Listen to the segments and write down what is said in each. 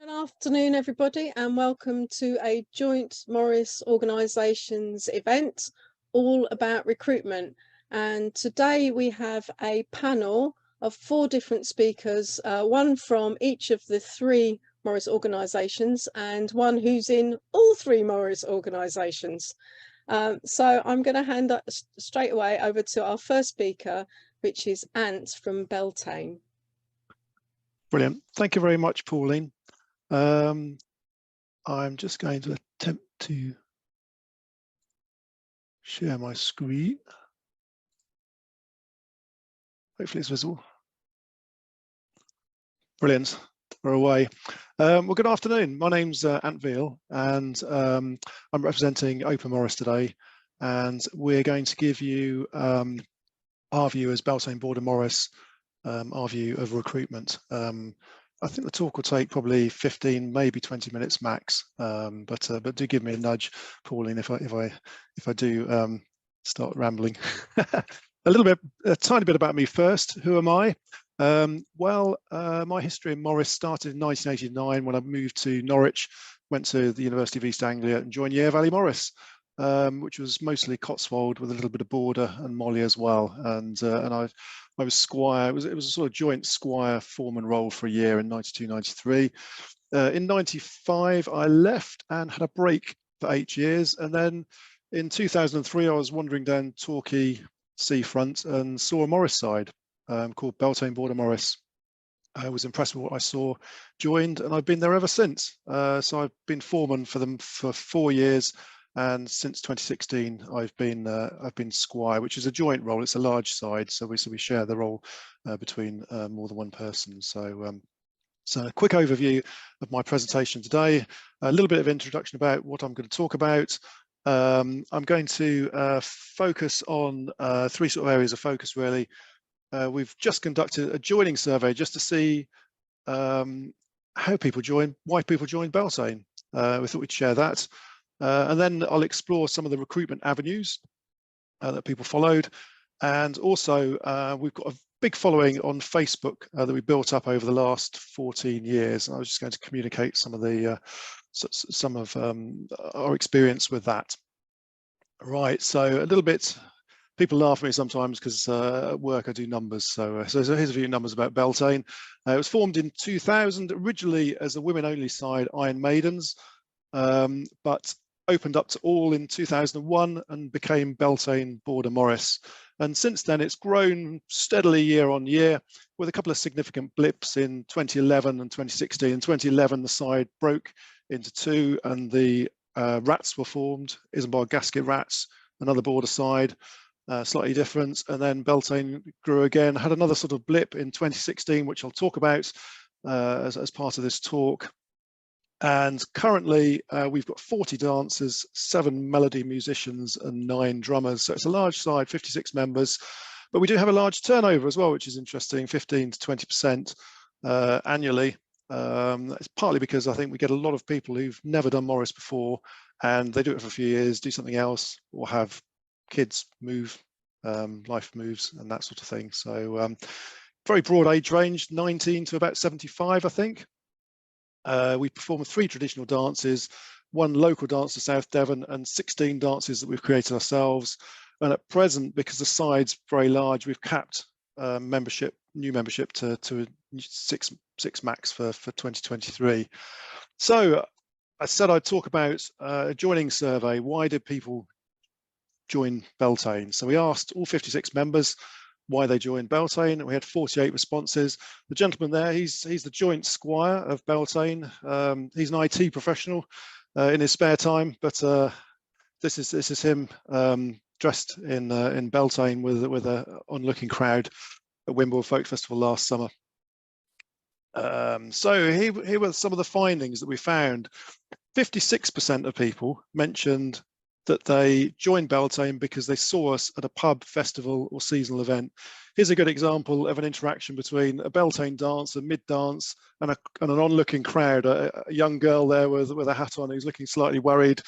Good afternoon, everybody, and welcome to a joint Morris Organisations event all about recruitment. And today we have a panel of 4 different speakers, one from each of the 3 Morris organisations and one who's in all 3 Morris organisations. So I'm going to hand up straight away over to our first speaker, which is Ant from Beltane. Brilliant. Thank you very much, Pauline. I'm just going to attempt to share my screen. Hopefully it's visible. Brilliant. We're away. Well, good afternoon. My name's Ant Veal, and I'm representing Open Morris today, and we're going to give you our view as Beltane Board of Morris, our view of recruitment. I think the talk will take probably 15, maybe 20 minutes max. But do give me a nudge, Pauline, if I do start rambling. A tiny bit about me first. Who am I? My history in Morris started in 1989 when I moved to Norwich, went to the University of East Anglia and joined Yare Valley Morris, which was mostly Cotswold with a little bit of Border and Molly as well. And I was squire. It was a sort of joint squire foreman role for a year in 92, 93. In 95, I left and had a break for 8 years. And then in 2003, I was wandering down Torquay seafront and saw a Morris side called Beltane Board of Morris. I was impressed with what I saw, joined, and I've been there ever since. So I've been foreman for them for 4 years. And since 2016, I've been squire, which is a joint role. It's a large side, so we share the role between more than one person. So a quick overview of my presentation today. A little bit of introduction about what I'm going to talk about. I'm going to focus on 3 sort of areas of focus, really. We've just conducted a joining survey just to see how people join, why people join Beltane. We thought we'd share that. And then I'll explore some of the recruitment avenues that people followed. And also, we've got a big following on Facebook that we built up over the last 14 years. And I was just going to communicate some of our experience with that. Right, so a little bit, people laugh at me sometimes because at work I do numbers. So here's a few numbers about Beltane. It was formed in 2000, originally as a women-only side, Iron Maidens, but opened up to all in 2001 and became Beltane Board of Morris. And since then, it's grown steadily year on year with a couple of significant blips in 2011 and 2016. In 2011, the side broke into 2 and the Rats were formed, Isambard Gasket Rats, another border side, slightly different. And then Beltane grew again, had another sort of blip in 2016, which I'll talk about as part of this talk. And currently we've got 40 dancers, 7 melody musicians and 9 drummers. So it's a large side, 56 members, but we do have a large turnover as well, which is interesting, 15 to 20% annually. It's partly because I think we get a lot of people who've never done Morris before and they do it for a few years, do something else, or have kids move, life moves and that sort of thing. So very broad age range, 19 to about 75, I think. We perform 3 traditional dances, 1 local dance to South Devon and 16 dances that we've created ourselves. And at present, because the side's very large, we've capped new membership to 6 max for 2023. So I said I'd talk about a joining survey. Why did people join Beltane? So we asked all 56 members why they joined Beltane, and we had 48 responses. The gentleman there, he's the joint squire of Beltane. He's an IT professional in his spare time, but this is him dressed in Beltane with a onlooking crowd at Wimble Folk Festival last summer. So here were some of the findings that we found. 56% of people mentioned that they joined Beltane because they saw us at a pub, festival or seasonal event. Here's a good example of an interaction between a Beltane dancer, mid-dance, and an onlooking crowd, a young girl there with a hat on who's looking slightly worried,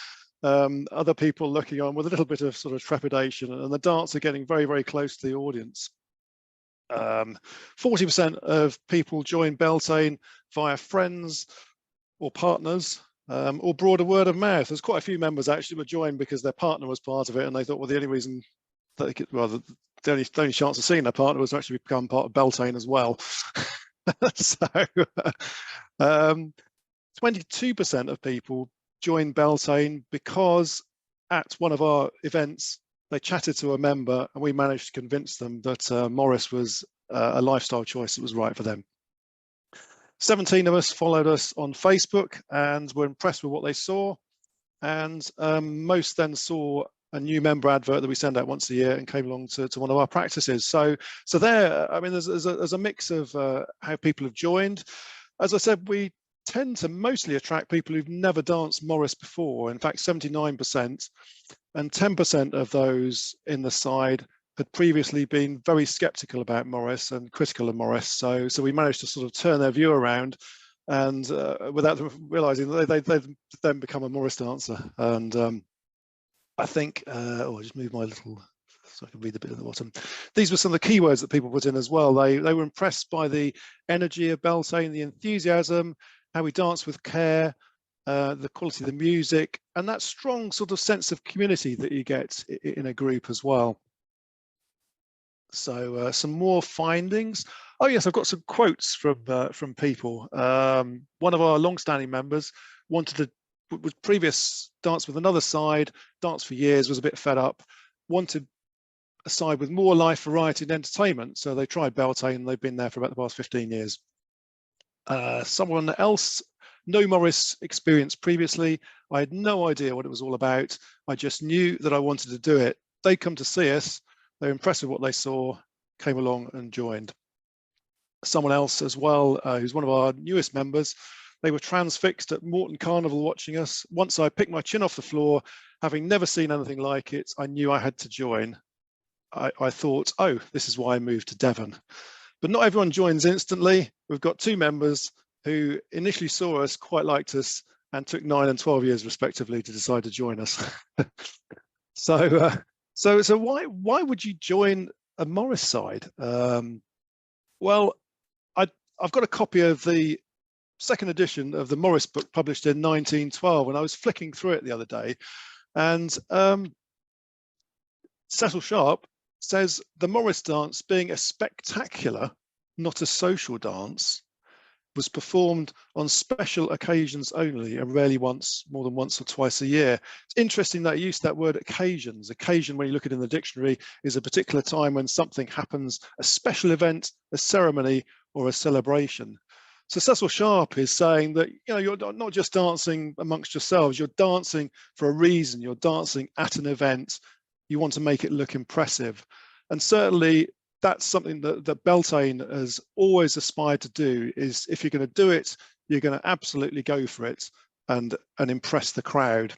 other people looking on with a little bit of sort of trepidation, and the dancer getting very, very close to the audience. 40% of people joined Beltane via friends, or partners, or broader word of mouth. There's quite a few members actually were joined because their partner was part of it, and they thought, well, the only reason that they could, well, the only chance of seeing their partner was to actually become part of Beltane as well. So 22% of people joined Beltane because at one of our events, they chatted to a member and we managed to convince them that Morris was a lifestyle choice that was right for them. 17 of us followed us on Facebook and were impressed with what they saw. And most then saw a new member advert that we send out once a year and came along to one of our practices. So there, I mean, there's a mix of how people have joined. As I said, we tend to mostly attract people who've never danced Morris before. In fact, 79%, and 10% of those in the side had previously been very skeptical about Morris and critical of Morris. So we managed to sort of turn their view around, and without them realizing that they've then become a Morris dancer. And I think, I'll just move my little, so I can read the bit at the bottom. These were some of the keywords that people put in as well. They were impressed by the energy of Beltane, the enthusiasm, how we dance with care, the quality of the music, and that strong sort of sense of community that you get in a group as well. So some more findings. Oh yes, I've got some quotes from people. One of our long-standing members was previous dance with another side, danced for years, was a bit fed up, wanted a side with more life, variety and entertainment. So they tried Beltane and they've been there for about the past 15 years. Someone else, no Morris experience previously. I had no idea what it was all about. I just knew that I wanted to do it. They come to see us. They were impressed with what they saw, came along and joined. Someone else as well, who's one of our newest members, they were transfixed at Morton Carnival watching us. Once I picked my chin off the floor, having never seen anything like it, I knew I had to join. I thought, oh, this is why I moved to Devon. But not everyone joins instantly. We've got 2 members who initially saw us, quite liked us, and took 9 and 12 years respectively to decide to join us. So why would you join a Morris side? Well, I've got a copy of the second edition of the Morris book published in 1912, and I was flicking through it the other day, and Cecil Sharp says the Morris dance, being a spectacular, not a social dance, was performed on special occasions only and rarely more than once or twice a year. It's interesting that you used that word occasions. Occasion, when you look at it in the dictionary, is a particular time when something happens, a special event, a ceremony, or a celebration. So Cecil Sharp is saying that, you know, you're not just dancing amongst yourselves, you're dancing for a reason, you're dancing at an event, you want to make it look impressive. And certainly that's something that Beltane has always aspired to do, is if you're going to do it, you're going to absolutely go for it and impress the crowd.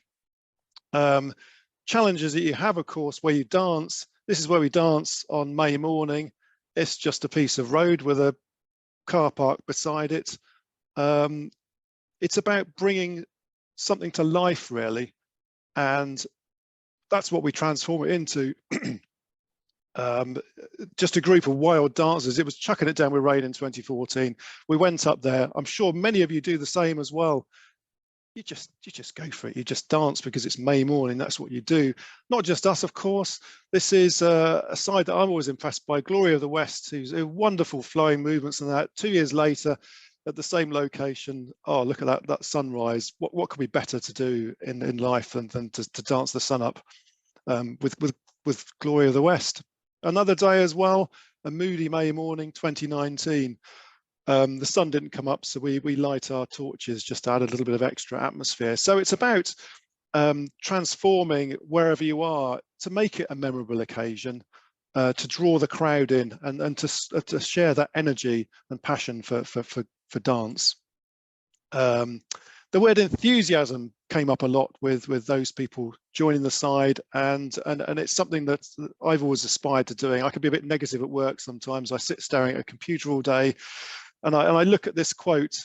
Challenges that you have, of course, where you dance. This is where we dance on May morning. It's just a piece of road with a car park beside it. It's about bringing something to life, really, and that's what we transform it into. Just a group of wild dancers. It was chucking it down with rain in 2014. We went up there. I'm sure many of you do the same as well. You just go for it. You just dance because it's May morning. That's what you do. Not just us, of course. This is a side that I'm always impressed by, Glory of the West, who's wonderful flowing movements and that. 2 years later, at the same location, oh, look at that sunrise. What could be better to do in life than to dance the sun up with Glory of the West? Another day as well, a moody May morning, 2019. The sun didn't come up, so we light our torches just to add a little bit of extra atmosphere. So it's about transforming wherever you are to make it a memorable occasion, to draw the crowd in and to share that energy and passion for dance. The word enthusiasm came up a lot with those people joining the side, and it's something that I've always aspired to doing. I can be a bit negative at work sometimes. I sit staring at a computer all day, and I look at this quote: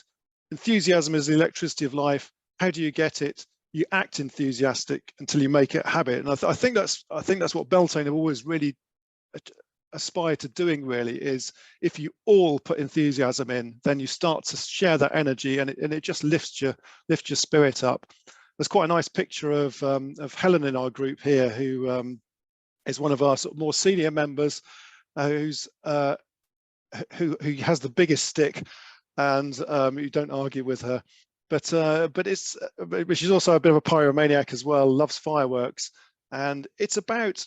"Enthusiasm is the electricity of life. How do you get it? You act enthusiastic until you make it a habit." And I think that's what Beltane have always really aspire to doing really is, if you all put enthusiasm in, then you start to share that energy, and it just lifts your spirit up. There's quite a nice picture of Helen in our group here, who is one of our sort of more senior members, who has the biggest stick, and you don't argue with her. But she's also a bit of a pyromaniac as well, loves fireworks, and it's about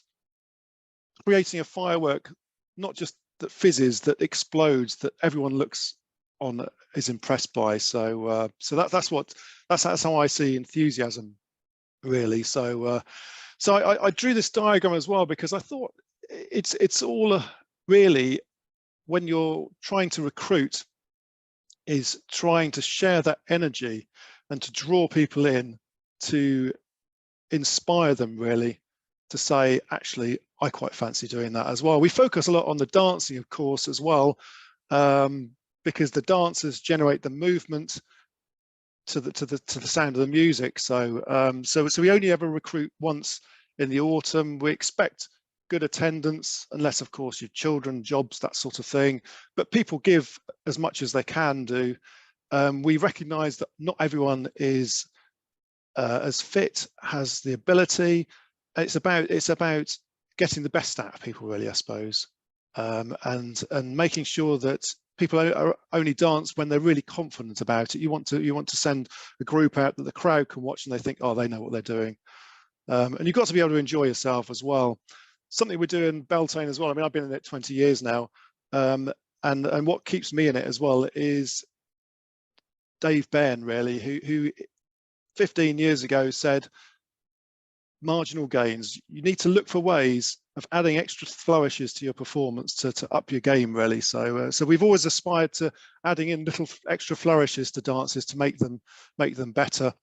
creating a firework, not just that fizzes, that explodes, that everyone looks on, is impressed by. So that's how I see enthusiasm, really. So I drew this diagram as well, because I thought it's all really, when you're trying to recruit, is trying to share that energy and to draw people in, to inspire them really, to say, actually, I quite fancy doing that as well. We focus a lot on the dancing, of course, as well, because the dancers generate the movement to the sound of the music. So we only ever recruit once in the autumn. We expect good attendance, unless of course your children, jobs, that sort of thing, but people give as much as they can do. We recognize that not everyone is as fit, has the ability. It's about getting the best out of people, really, I suppose, and making sure that people are only dance when they're really confident about it. You want to send a group out that the crowd can watch and they think, oh, they know what they're doing. And you've got to be able to enjoy yourself as well. Something we do in Beltane as well. I mean, I've been in it 20 years now, and what keeps me in it as well is Dave Bairn, really, who 15 years ago said, marginal gains. You need to look for ways of adding extra flourishes to your performance to up your game, really. So we've always aspired to adding in little extra flourishes to dances to make them better.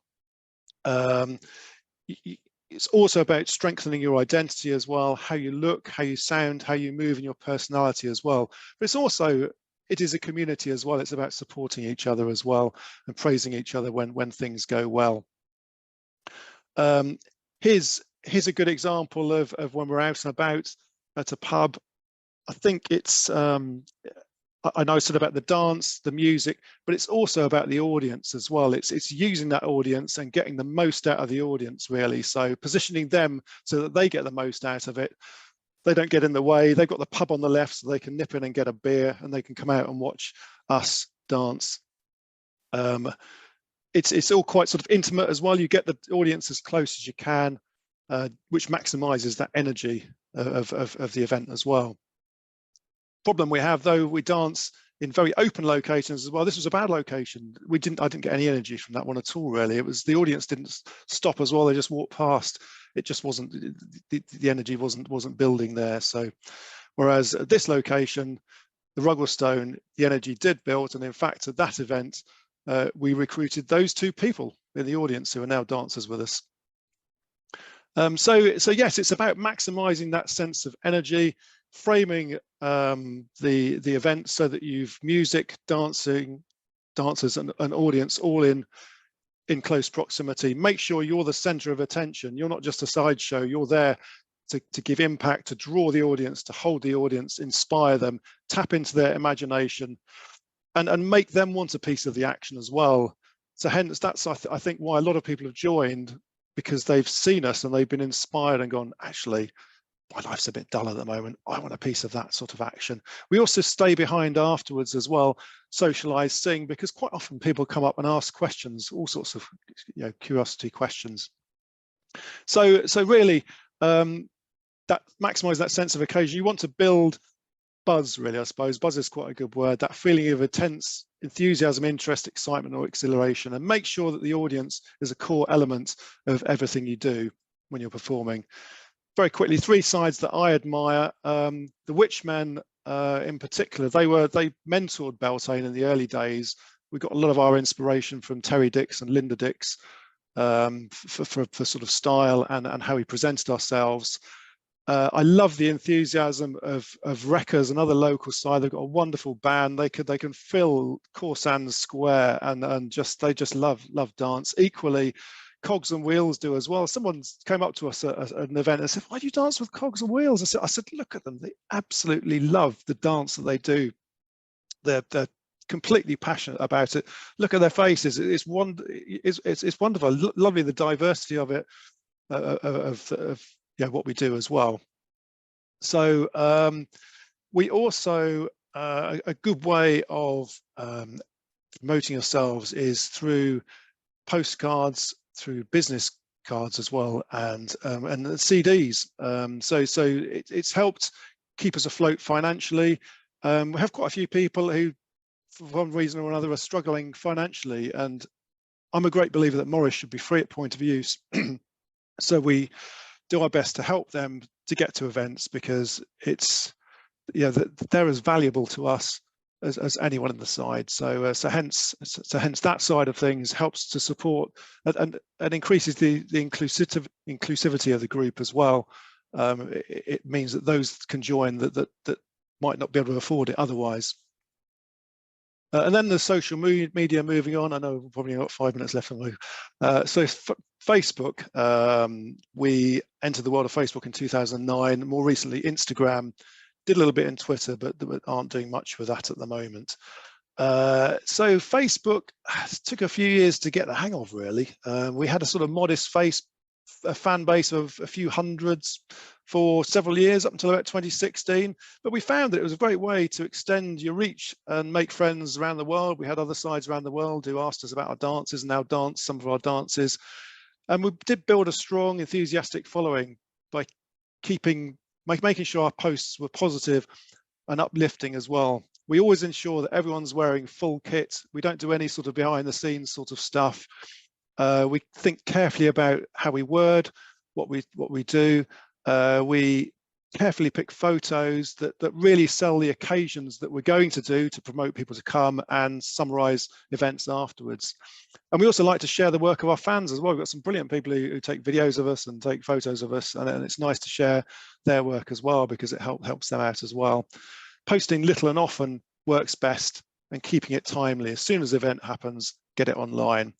It's also about strengthening your identity as well, how you look, how you sound, how you move, and your personality as well. But it's also, it is a community as well. It's about supporting each other as well and praising each other when things go well. Here's a good example of when we're out and about at a pub. I think it's, I know I said about the dance, the music, but it's also about the audience as well. It's using that audience and getting the most out of the audience, really. So positioning them so that they get the most out of it. They don't get in the way. They've got the pub on the left, so they can nip in and get a beer, and they can come out and watch us dance. It's all quite sort of intimate as well. You get the audience as close as you can, which maximizes that energy of the event as well. Problem we have, though, we dance in very open locations as well. This was a bad location. I didn't get any energy from that one at all, really. It was the audience didn't stop as well. They just walked past. It just wasn't, the energy wasn't building there. So whereas at this location, the Rugglestone, the energy did build, and in fact at that event we recruited those two people in the audience who are now dancers with us. So yes, it's about maximizing that sense of energy, framing the event so that you've music, dancing, dancers and audience all in close proximity. Make sure you're the center of attention. You're not just a sideshow. You're there to give impact, to draw the audience, to hold the audience, inspire them, tap into their imagination, and make them want a piece of the action as well. So hence, that's I think why a lot of people have joined, because they've seen us and they've been inspired and gone, actually, my life's a bit dull at the moment. I want a piece of that sort of action. We also stay behind afterwards as well, socialize, sing, because quite often people come up and ask questions, all sorts of curiosity questions. So really, that maximize that sense of occasion. You want to build buzz, really, I suppose. Buzz is quite a good word. That feeling of intense enthusiasm, interest, excitement, or exhilaration, and make sure that the audience is a core element of everything you do when you're performing. Very quickly, three sides that I admire. The Witchmen, in particular, they mentored Beltane in the early days. We got a lot of our inspiration from Terry Dix and Linda Dix for sort of style and how we presented ourselves. I love the enthusiasm of Wreckers, another local side. They've got a wonderful band. They can fill Corsands Square, and they just love dance. Equally, Cogs and Wheels do as well. Someone came up to us at an event and said, "Why do you dance with Cogs and Wheels?" I said, "Look at them. They absolutely love the dance that they do. They're completely passionate about it. Look at their faces. It's wonderful. Lovely the diversity of it, of what we do as well." So we also a good way of promoting yourselves is through postcards, through business cards as well, and CDs. So it's helped keep us afloat financially. We have quite a few people who, for one reason or another, are struggling financially, and I'm a great believer that Morris should be free at point of use. So we do our best to help them to get to events, because it's, they're as valuable to us as anyone on the side. So hence that side of things helps to support and increases the inclusivity of the group as well. It means that those can join that might not be able to afford it otherwise. And then the social media, moving on. I know we've probably got 5 minutes left. So Facebook, we entered the world of Facebook in 2009. More recently, Instagram. Did a little bit in Twitter, but aren't doing much with that at the moment. So Facebook took a few years to get the hang of, really. We had a sort of modest fan base of a few hundreds for several years, up until about 2016. But we found that it was a great way to extend your reach and make friends around the world. We had other sides around the world who asked us about our dances and now dance some of our dances. And we did build a strong, enthusiastic following by making sure our posts were positive and uplifting as well. We always ensure that everyone's wearing full kit. We don't do any sort of behind the scenes sort of stuff. We think carefully about how we word what we do. We carefully pick photos that really sell the occasions that we're going to do to promote people to come, and summarize events afterwards. And we also like to share the work of our fans as well. We've got some brilliant people who take videos of us and take photos of us, and it's nice to share their work as well, because it helps them out as well. Posting little and often works best, and keeping it timely. As soon as the event happens, get it online.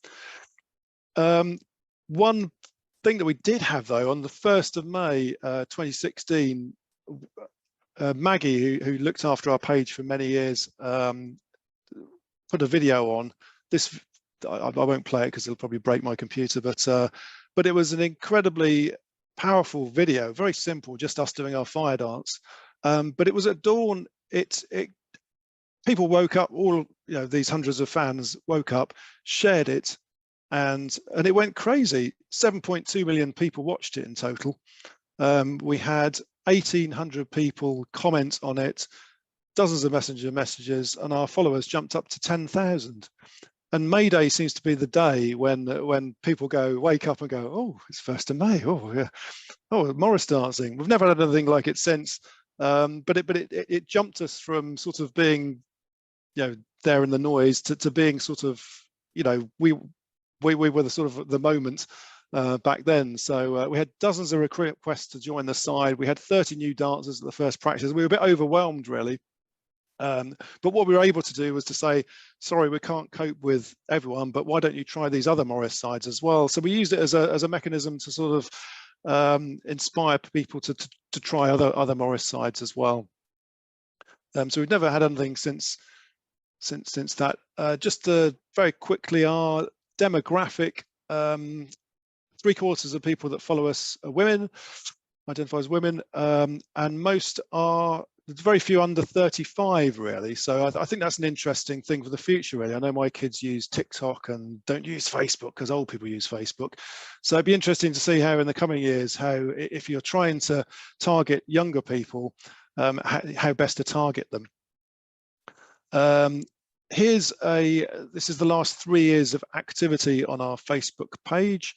One thing that we did have, though, on the 1st of May 2016, Maggie, who looked after our page for many years, put a video on this. I won't play it because it'll probably break my computer, but it was an incredibly powerful video, very simple, just us doing our fire dance. But it was at dawn. People woke up, all these hundreds of fans woke up, shared it, and it went crazy. 7.2 million people watched it in total. We had 1,800 people comment on it, dozens of messenger messages, and our followers jumped up to 10,000. And May Day seems to be the day when people wake up and go, "Oh, it's 1st of May. Oh, yeah. Oh, Morris dancing." We've never had anything like it since. But it jumped us from sort of being, there in the noise to being sort of, we were the sort of the moment back then. So we had dozens of requests to join the side. We had 30 new dancers at the first practice. We were a bit overwhelmed, really. But what we were able to do was to say, sorry, we can't cope with everyone, but why don't you try these other Morris sides as well? So we used it as a mechanism to sort of inspire people to try other Morris sides as well. So we've never had anything since that. Just very quickly, our demographic, 3/4 of people that follow us are women, identify as women, and most are, there's very few under 35, really. So I think that's an interesting thing for the future, really. I know my kids use TikTok and don't use Facebook because old people use Facebook. So it'd be interesting to see how in the coming years, if you're trying to target younger people, how best to target them. This is the last 3 years of activity on our Facebook page.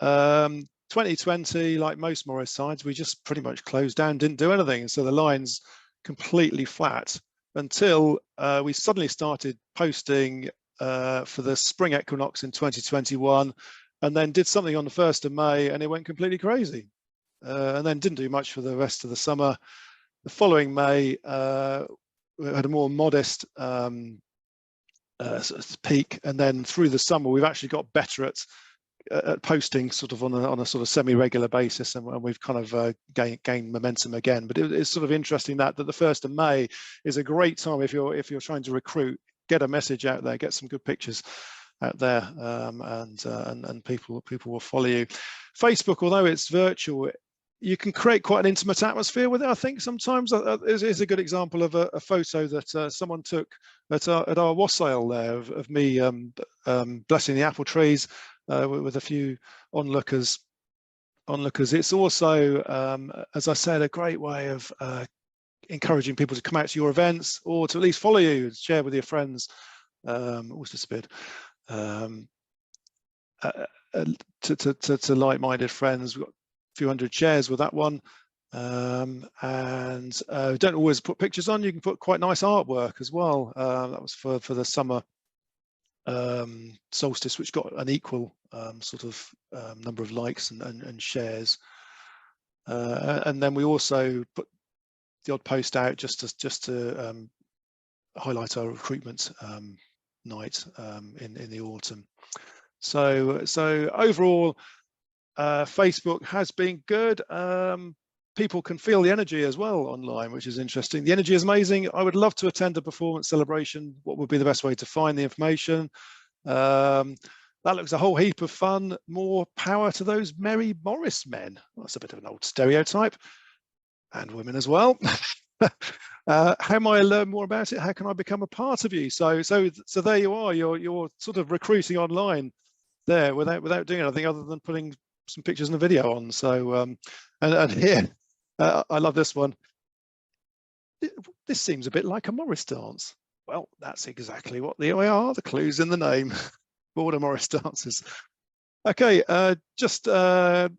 2020, like most Morris sides, we just pretty much closed down, didn't do anything. So the line's completely flat until we suddenly started posting for the spring equinox in 2021, and then did something on the 1st of May, and it went completely crazy. And then didn't do much for the rest of the summer. The following May, we had a more modest peak, and then through the summer, we've actually got better at posting sort of on a sort of semi-regular basis, and we've kind of gained momentum again. But it's sort of interesting that the 1st of May is a great time if you're trying to recruit, get a message out there, get some good pictures out there, and people will follow you. Facebook, although it's virtual, you can create quite an intimate atmosphere with it. I think sometimes is a good example of a photo that someone took at our wassail there of me blessing the apple trees with a few onlookers. It's also, as I said, a great way of encouraging people to come out to your events or to at least follow you, share with your friends. What's this bit? To like-minded friends. We've got a few hundred shares with that one, and don't always put pictures on. You can put quite nice artwork as well. That was for the summer solstice, which got an equal sort of number of likes and shares, and then we also put the odd post out just to highlight our recruitment night in the autumn. So overall, Facebook has been good. People can feel the energy as well online, which is interesting. The energy is amazing. I would love to attend a performance celebration. What would be the best way to find the information? That looks a whole heap of fun. More power to those merry Morris men. That's a bit of an old stereotype, and women as well. How may I learn more about it? How can I become a part of you? So there you are. You're sort of recruiting online there without doing anything other than putting some pictures and a video on. So and here I love this one. This seems a bit like a Morris dance. Well, that's exactly what they are. The clues in the name. Border Morris dances. Okay, just a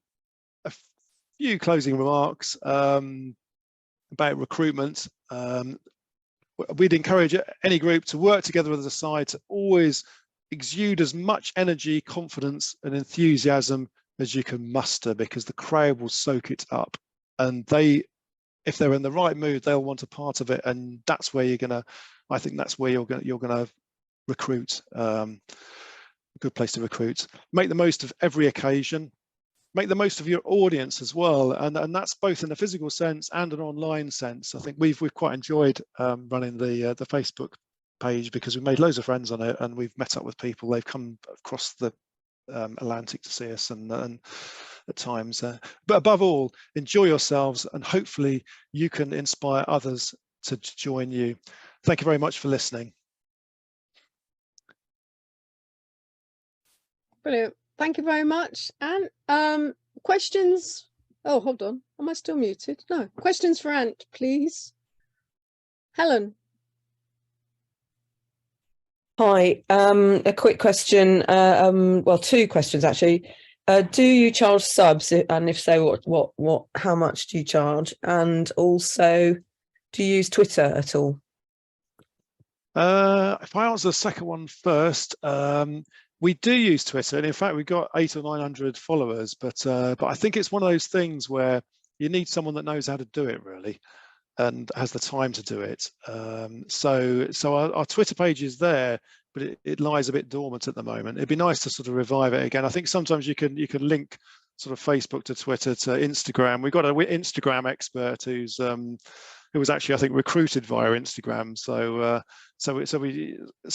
few closing remarks about recruitment. We'd encourage any group to work together as a side to always exude as much energy, confidence and enthusiasm as you can muster, because the crowd will soak it up, and if they're in the right mood, they'll want a part of it, and that's where I think that's where you're gonna recruit. A good place to recruit. Make the most of every occasion. Make the most of your audience as well, and that's both in a physical sense and an online sense. I think we've quite enjoyed running the Facebook page, because we've made loads of friends on it, and we've met up with people. They've come across the Atlantic to see us, and at times. But above all, enjoy yourselves, and hopefully you can inspire others to join you. Thank you very much for listening. Brilliant. Thank you very much. And questions? Oh, hold on. Am I still muted? No. Questions for Ant, please. Helen. Hi. A quick question. Well, two questions actually. Do you charge subs, and if so, what? How much do you charge? And also, do you use Twitter at all? If I answer the second one first, we do use Twitter, and in fact, we've got 800 or 900 followers. But I think it's one of those things where you need someone that knows how to do it really, and has the time to do it. So our Twitter page is there, but it lies a bit dormant at the moment. It'd be nice to sort of revive it again. I think sometimes you can link sort of Facebook to Twitter to Instagram. We've got an Instagram expert who was actually, I think, recruited via Instagram. So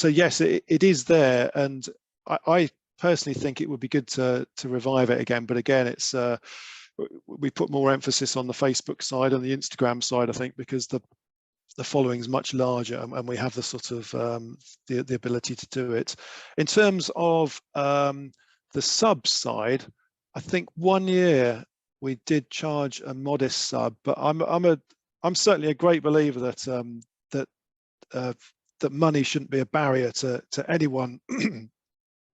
yes, it is there, and I personally think it would be good to revive it again. But again, it's we put more emphasis on the Facebook side and the Instagram side, I think, because the following is much larger, and we have the sort of the ability to do it. In terms of the sub side, I think 1 year we did charge a modest sub, but I'm certainly a great believer that that money shouldn't be a barrier to anyone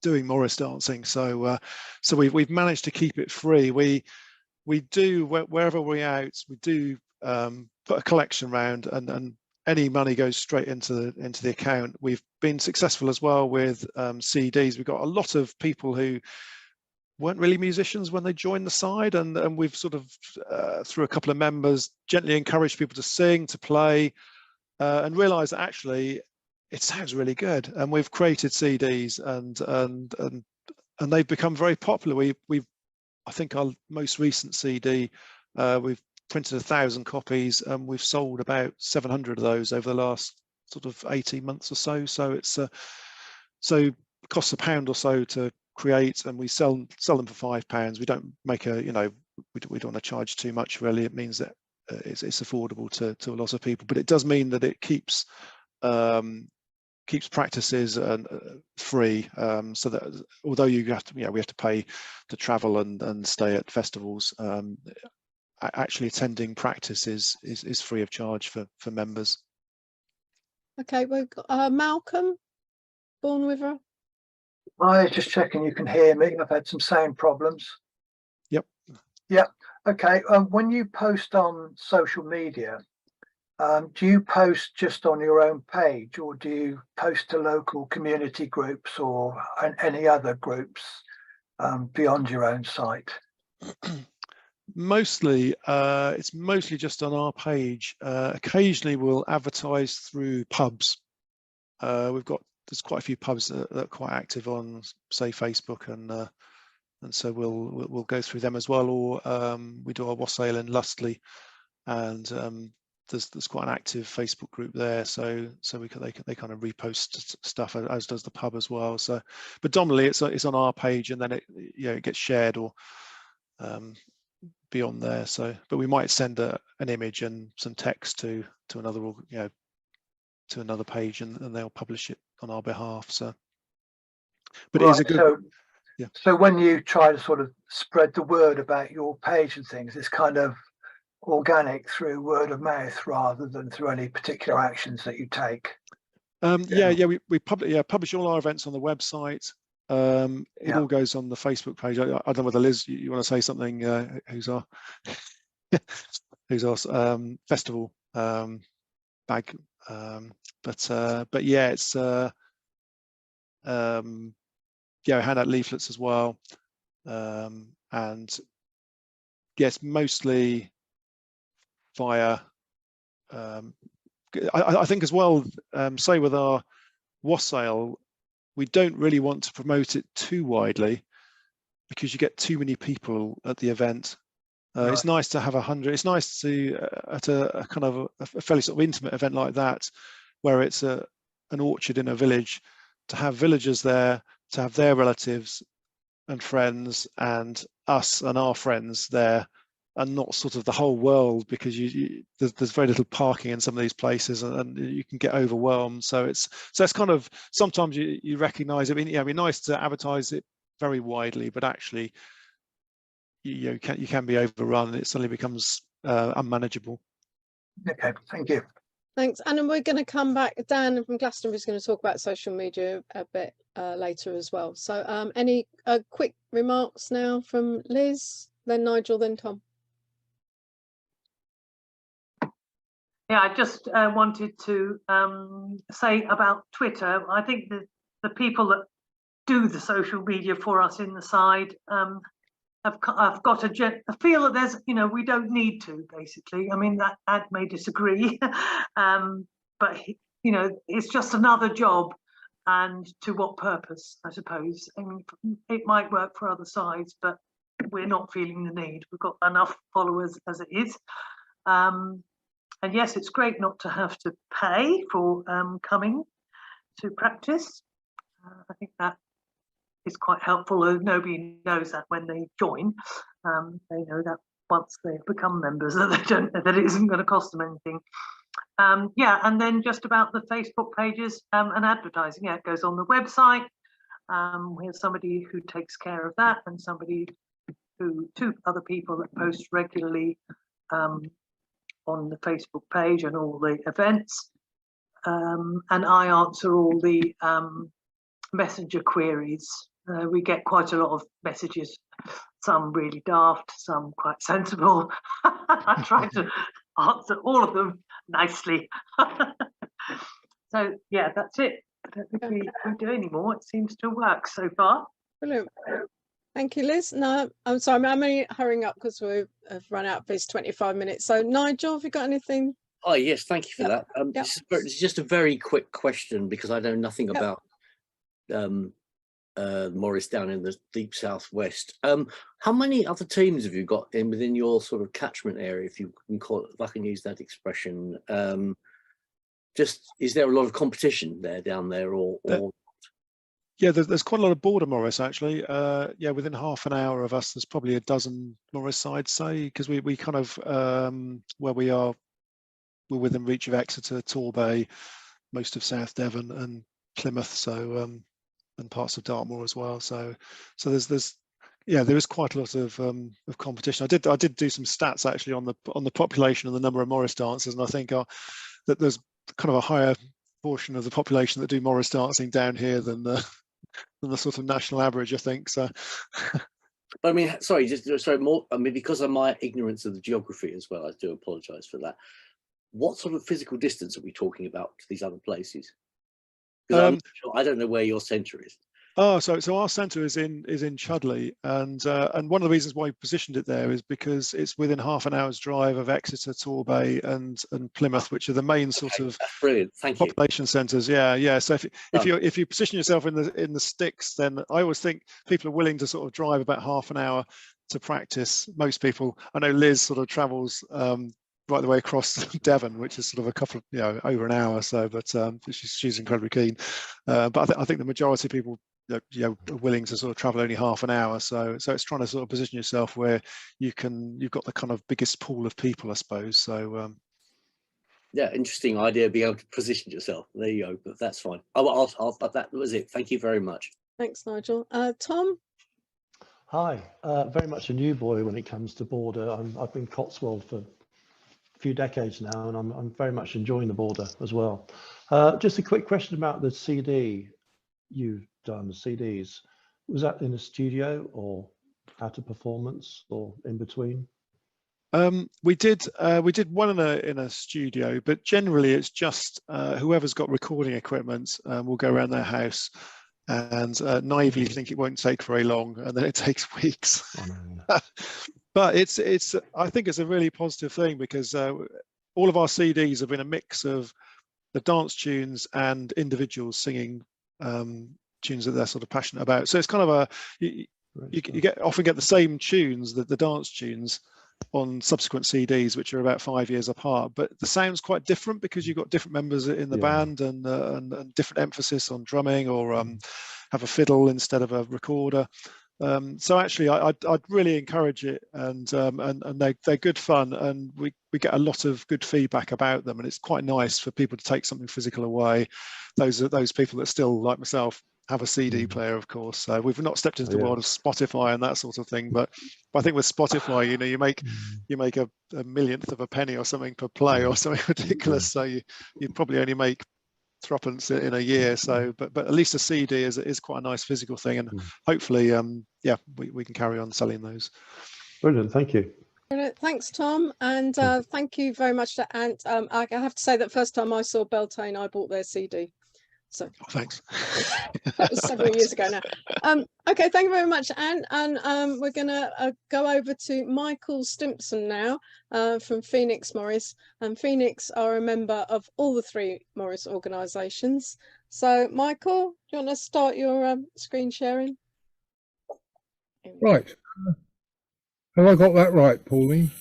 doing Morris dancing. So we've managed to keep it free. We do, wherever we're out, we do put a collection round, and any money goes straight into the account. We've been successful as well with CDs. We've got a lot of people who weren't really musicians when they joined the side, and we've sort of through a couple of members gently encouraged people to sing, to play, and realised that actually it sounds really good. And we've created CDs and they've become very popular. I think our most recent CD, we've printed 1,000 copies, and we've sold about 700 of those over the last sort of 18 months or so. So it's so it costs £1 or so to create, and we sell them for £5. We don't make we don't want to charge too much, really. It means that it's affordable to a lot of people, but it does mean that it keeps practices free, so that although we have to pay to travel and stay at festivals, actually attending practice is free of charge for members. Okay, we've got Malcolm, Born with her. Hi, just checking you can hear me. I've had some sound problems. Yep. Okay. When you post on social media, do you post just on your own page, or do you post to local community groups or any other groups beyond your own site? It's mostly just on our page. Occasionally we'll advertise through pubs. There's quite a few pubs that are quite active on, say, Facebook, and so we'll go through them as well. Or we do our wassail in Lustley, and there's quite an active Facebook group there. So they kind of repost stuff, as does the pub as well. So, but dominantly it's on our page, and then it gets shared or beyond there. So, but we might send an image and some text to another to another page, and they'll publish it on our behalf. So, but right, it is a good. So when you try to sort of spread the word about your page and things, it's kind of organic through word of mouth rather than through any particular actions that you take. We publish all our events on the website. It all goes on the Facebook page. I don't know whether Liz, you want to say something? Who's our festival bag? But yeah, it's hand out leaflets as well, and yes, mostly via. I think as well. Say with our wassail, we don't really want to promote it too widely because you get too many people at the event. Right. It's nice to have 100. It's nice to at a kind of a fairly sort of intimate event like that, where it's an orchard in a village, to have villagers there, to have their relatives and friends and us and our friends there, and not sort of the whole world, because there's very little parking in some of these places, and you can get overwhelmed. So it's kind of, sometimes you recognise. I mean, it'd be nice to advertise it very widely, but actually you can be overrun, and it suddenly becomes unmanageable. Okay, thank you. Thanks. And then we're going to come back. Dan from Glastonbury is going to talk about social media a bit later as well. So any quick remarks now from Liz, then Nigel, then Tom. Yeah, I just wanted to say about Twitter. I think the people that do the social media for us in the side have got a feel that there's, we don't need to, basically. I mean, that Ad may disagree, but it's just another job, and to what purpose, I suppose. I mean, it might work for other sides, but we're not feeling the need. We've got enough followers as it is. And yes, it's great not to have to pay for coming to practice. I think that is quite helpful. Nobody knows that when they join. They know that once they've become members, that it isn't going to cost them anything. And then just about the Facebook pages and advertising. Yeah, it goes on the website. We have somebody who takes care of that, and two other people that post regularly on the Facebook page and all the events, and I answer all the messenger queries. We get quite a lot of messages, some really daft, some quite sensible. I try to answer all of them nicely. So yeah, that's it. I don't think we do any more. It seems to work so far. Brilliant. Thank you, Liz. No, I'm sorry, I'm only hurrying up because we've run out for this 25 minutes. So Nigel, have you got anything? Oh yes, thank you for that. This is just a very quick question, because I know nothing about Morris down in the deep southwest. How many other teams have you got within your sort of catchment area, if you can call it, if I can use that expression? Just, is there a lot of competition down there, or? Yeah, there's quite a lot of border Morris actually. Yeah, within half an hour of us, there's probably a dozen Morris sides, say, because we kind of where we are, we're within reach of Exeter, Torbay, most of South Devon, and Plymouth. So and parts of Dartmoor as well. So there's yeah, there is quite a lot of competition. I did do some stats actually on the population and the number of Morris dancers, and I think that there's kind of a higher portion of the population that do Morris dancing down here than the sort of national average, I think. So, but I mean, sorry, more. I mean, because of my ignorance of the geography as well, I do apologise for that. What sort of physical distance are we talking about to these other places? Because I don't know where your centre is. Oh, so our centre is in Chudley, and one of the reasons why we positioned it there is because it's within half an hour's drive of Exeter, Torbay, and Plymouth, which are the main sort of brilliant. Thank you. Population centres. Yeah. So if you position yourself in the sticks, then I always think people are willing to sort of drive about half an hour to practice. Most people, I know Liz sort of travels right the way across Devon, which is sort of a couple of, over an hour or so, but she's incredibly keen. But I think the majority of people are willing to sort of travel only half an hour. So it's trying to sort of position yourself where you've got the kind of biggest pool of people, I suppose. So yeah, interesting idea, be able to position yourself. There you go, but that's fine. But that was it. Thank you very much. Thanks, Nigel. Tom? Hi, very much a new boy when it comes to border. I've been Cotswold for a few decades now, and I'm very much enjoying the border as well. Just a quick question about the CD you've done, the CDs. Was that in a studio or at a performance or in between? We did one in a studio, but generally it's just whoever's got recording equipment will go around their house and naively think it won't take very long, and then it takes weeks. But I think it's a really positive thing, because all of our CDs have been a mix of the dance tunes and individuals singing tunes that they're sort of passionate about. So it's kind of you often get the same tunes, the dance tunes, on subsequent CDs, which are about 5 years apart, but the sound's quite different because you've got different members in the band and different emphasis on drumming, or have a fiddle instead of a recorder. So actually, I'd really encourage it, and they're good fun, and we get a lot of good feedback about them, and it's quite nice for people to take something physical away. Those people that still, like myself, have a CD player, of course. So we've not stepped into the world of Spotify and that sort of thing, but I think with Spotify, you make a millionth of a penny or something per play, or something ridiculous. So you probably only make threepence in a year. So but at least a CD is quite a nice physical thing, and hopefully we can carry on selling those. Brilliant, thank you. Thanks, Tom, and thank you very much to Ant. I have to say that first time I saw Beltane, I bought their CD. So thanks. That was several years ago now. Okay, thank you very much, Anne. And we're going to go over to Michael Stimpson now from Phoenix Morris. And Phoenix are a member of all the three Morris organisations. So, Michael, do you want to start your screen sharing? Right. Have I got that right, Pauline?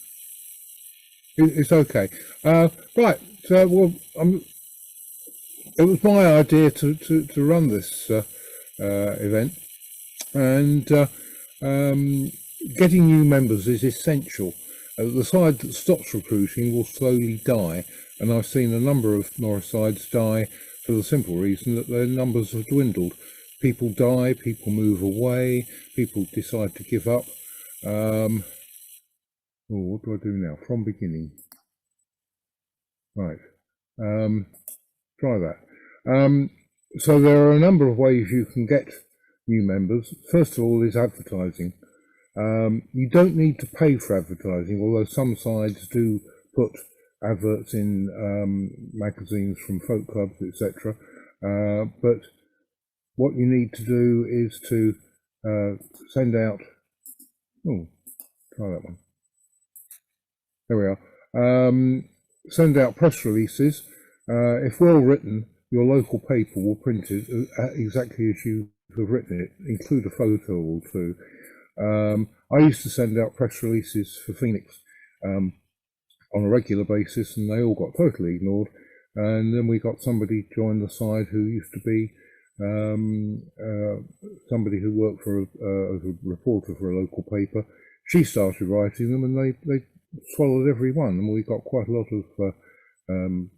It's okay. Right. Well, it was my idea to run this event, and getting new members is essential. The side that stops recruiting will slowly die, and I've seen a number of Morris sides die for the simple reason that their numbers have dwindled. People die, people move away, people decide to give up. What do I do now? From beginning. Right. Try that. So there are a number of ways you can get new members. First of all is advertising. You don't need to pay for advertising, although some sides do put adverts in magazines from folk clubs, etc. But what you need to do is to send out, try that one. There we are. Send out press releases. If well written, your local paper will print it exactly as you who've written it include a photo or two. I used to send out press releases for Phoenix on a regular basis, and they all got totally ignored. And then we got somebody join the side who used to be somebody who worked for as a reporter for a local paper. She started writing them, and they swallowed every one, and we got quite a lot of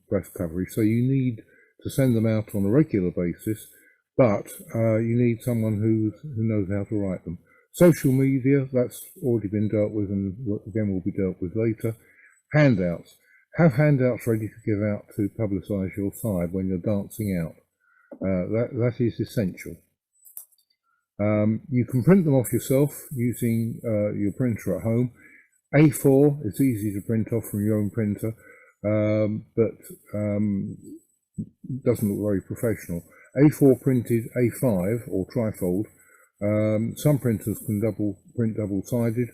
press coverage. So you need to send them out on a regular basis, but you need someone who knows how to write them. Social media, that's already been dealt with, and again will be dealt with later. Handouts. Have handouts ready to give out to publicise your side when you're dancing out. That is essential. You can print them off yourself using your printer at home. A4 is easy to print off from your own printer, but doesn't look very professional. A4 printed A5 or trifold. Some printers can print double-sided,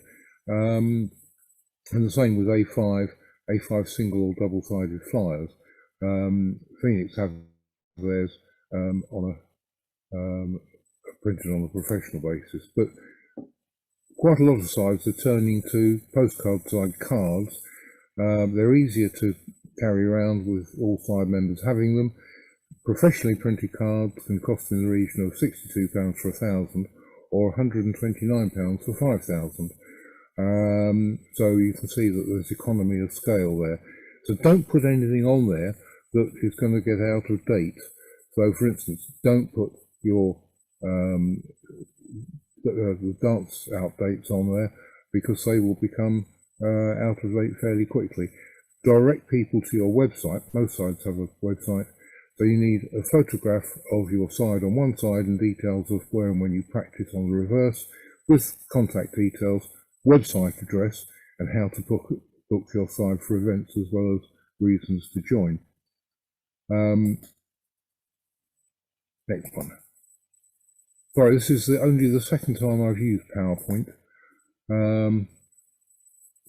and the same with A5 single or double-sided flyers. Phoenix have theirs printed on a professional basis, but quite a lot of sides are turning to postcard-side cards. They're easier to carry around with all side members having them. Professionally printed cards can cost in the region of £62 for 1,000 or £129 for 5,000. So you can see that there's economy of scale there. So don't put anything on there that is going to get out of date. So for instance, don't put your the dance out dates on there, because they will become out of date fairly quickly. Direct people to your website. Most sides have a website. So you need a photograph of your side on one side and details of where and when you practice on the reverse, with contact details, website address, and how to book your side for events, as well as reasons to join. Next one. Sorry, this is only the second time I've used PowerPoint.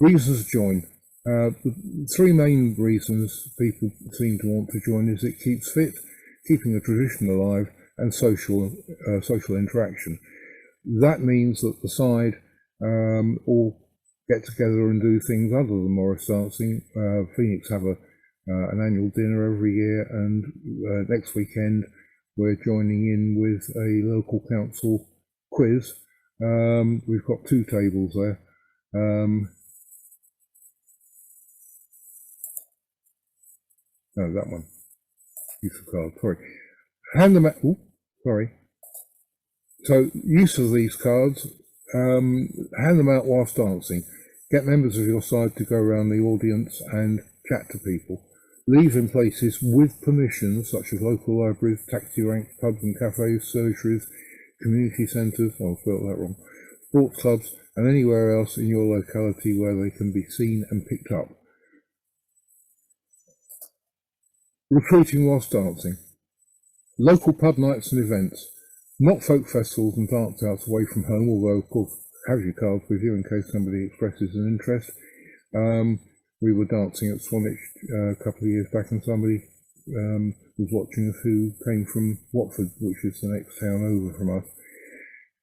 Reasons to join. The three main reasons people seem to want to join is it keeps fit, keeping a tradition alive, and social interaction. That means that the side all get together and do things other than Morris dancing. Phoenix have an annual dinner every year, and next weekend we're joining in with a local council quiz. We've got 2 tables there. No, that one. Use of cards, sorry. Hand them out. Ooh, sorry. So, use of these cards, hand them out whilst dancing. Get members of your side to go around the audience and chat to people. Leave in places with permissions, such as local libraries, taxi ranks, pubs and cafes, surgeries, community centres, I spelled that wrong, sports clubs, and anywhere else in your locality where they can be seen and picked up. Recruiting whilst dancing. Local pub nights and events. Not folk festivals and dance outs away from home, although of course have your cards with you in case somebody expresses an interest. We were dancing at Swanage a couple of years back, and somebody was watching us who came from Watford, which is the next town over from us.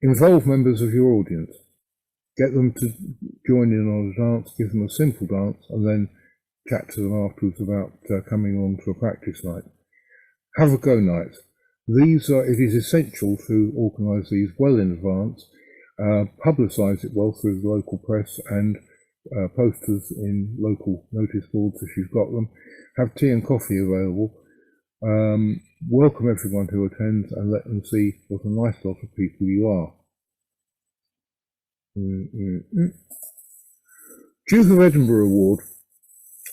Involve members of your audience. Get them to join in on a dance, give them a simple dance, and then chat to them afterwards about coming on to a practice night. Have a go night. It is essential to organise these well in advance, publicise it well through the local press and posters in local notice boards if you've got them. Have tea and coffee available. Welcome everyone who attends and let them see what a nice lot of people you are. Duke of Edinburgh Award.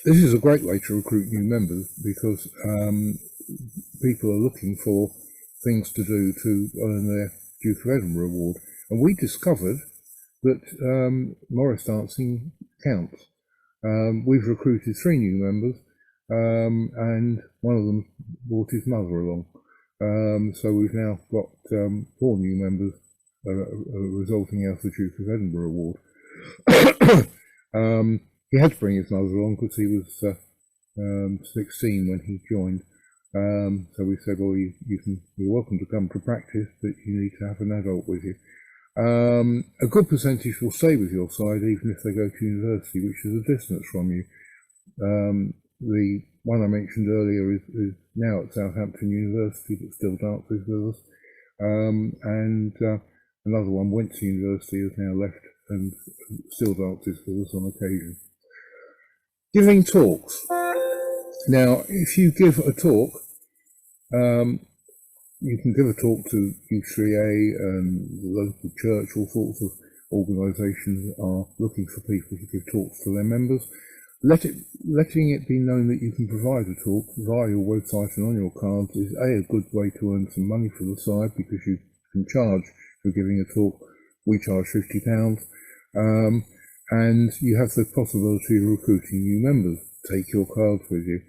This is a great way to recruit new members, because people are looking for things to do to earn their Duke of Edinburgh Award. And we discovered that Morris dancing counts. We've recruited 3 new members, and one of them brought his mother along. So we've now got 4 new members, resulting out of the Duke of Edinburgh Award. He had to bring his mother along because he was 16 when he joined. So we said, well, you're welcome to come to practice, but you need to have an adult with you. A good percentage will stay with your side even if they go to university, which is a distance from you. The one I mentioned earlier is now at Southampton University, but still dances with us. And another one went to university, has now left and still dances with us on occasion. Giving talks. Now, if you give a talk, you can give a talk to U3A and the local church. All sorts of organisations are looking for people to give talks to their members. Letting it be known that you can provide a talk via your website and on your cards is a good way to earn some money for the side, because you can charge for giving a talk. We charge £50, and you have the possibility of recruiting new members. Take your cards with you.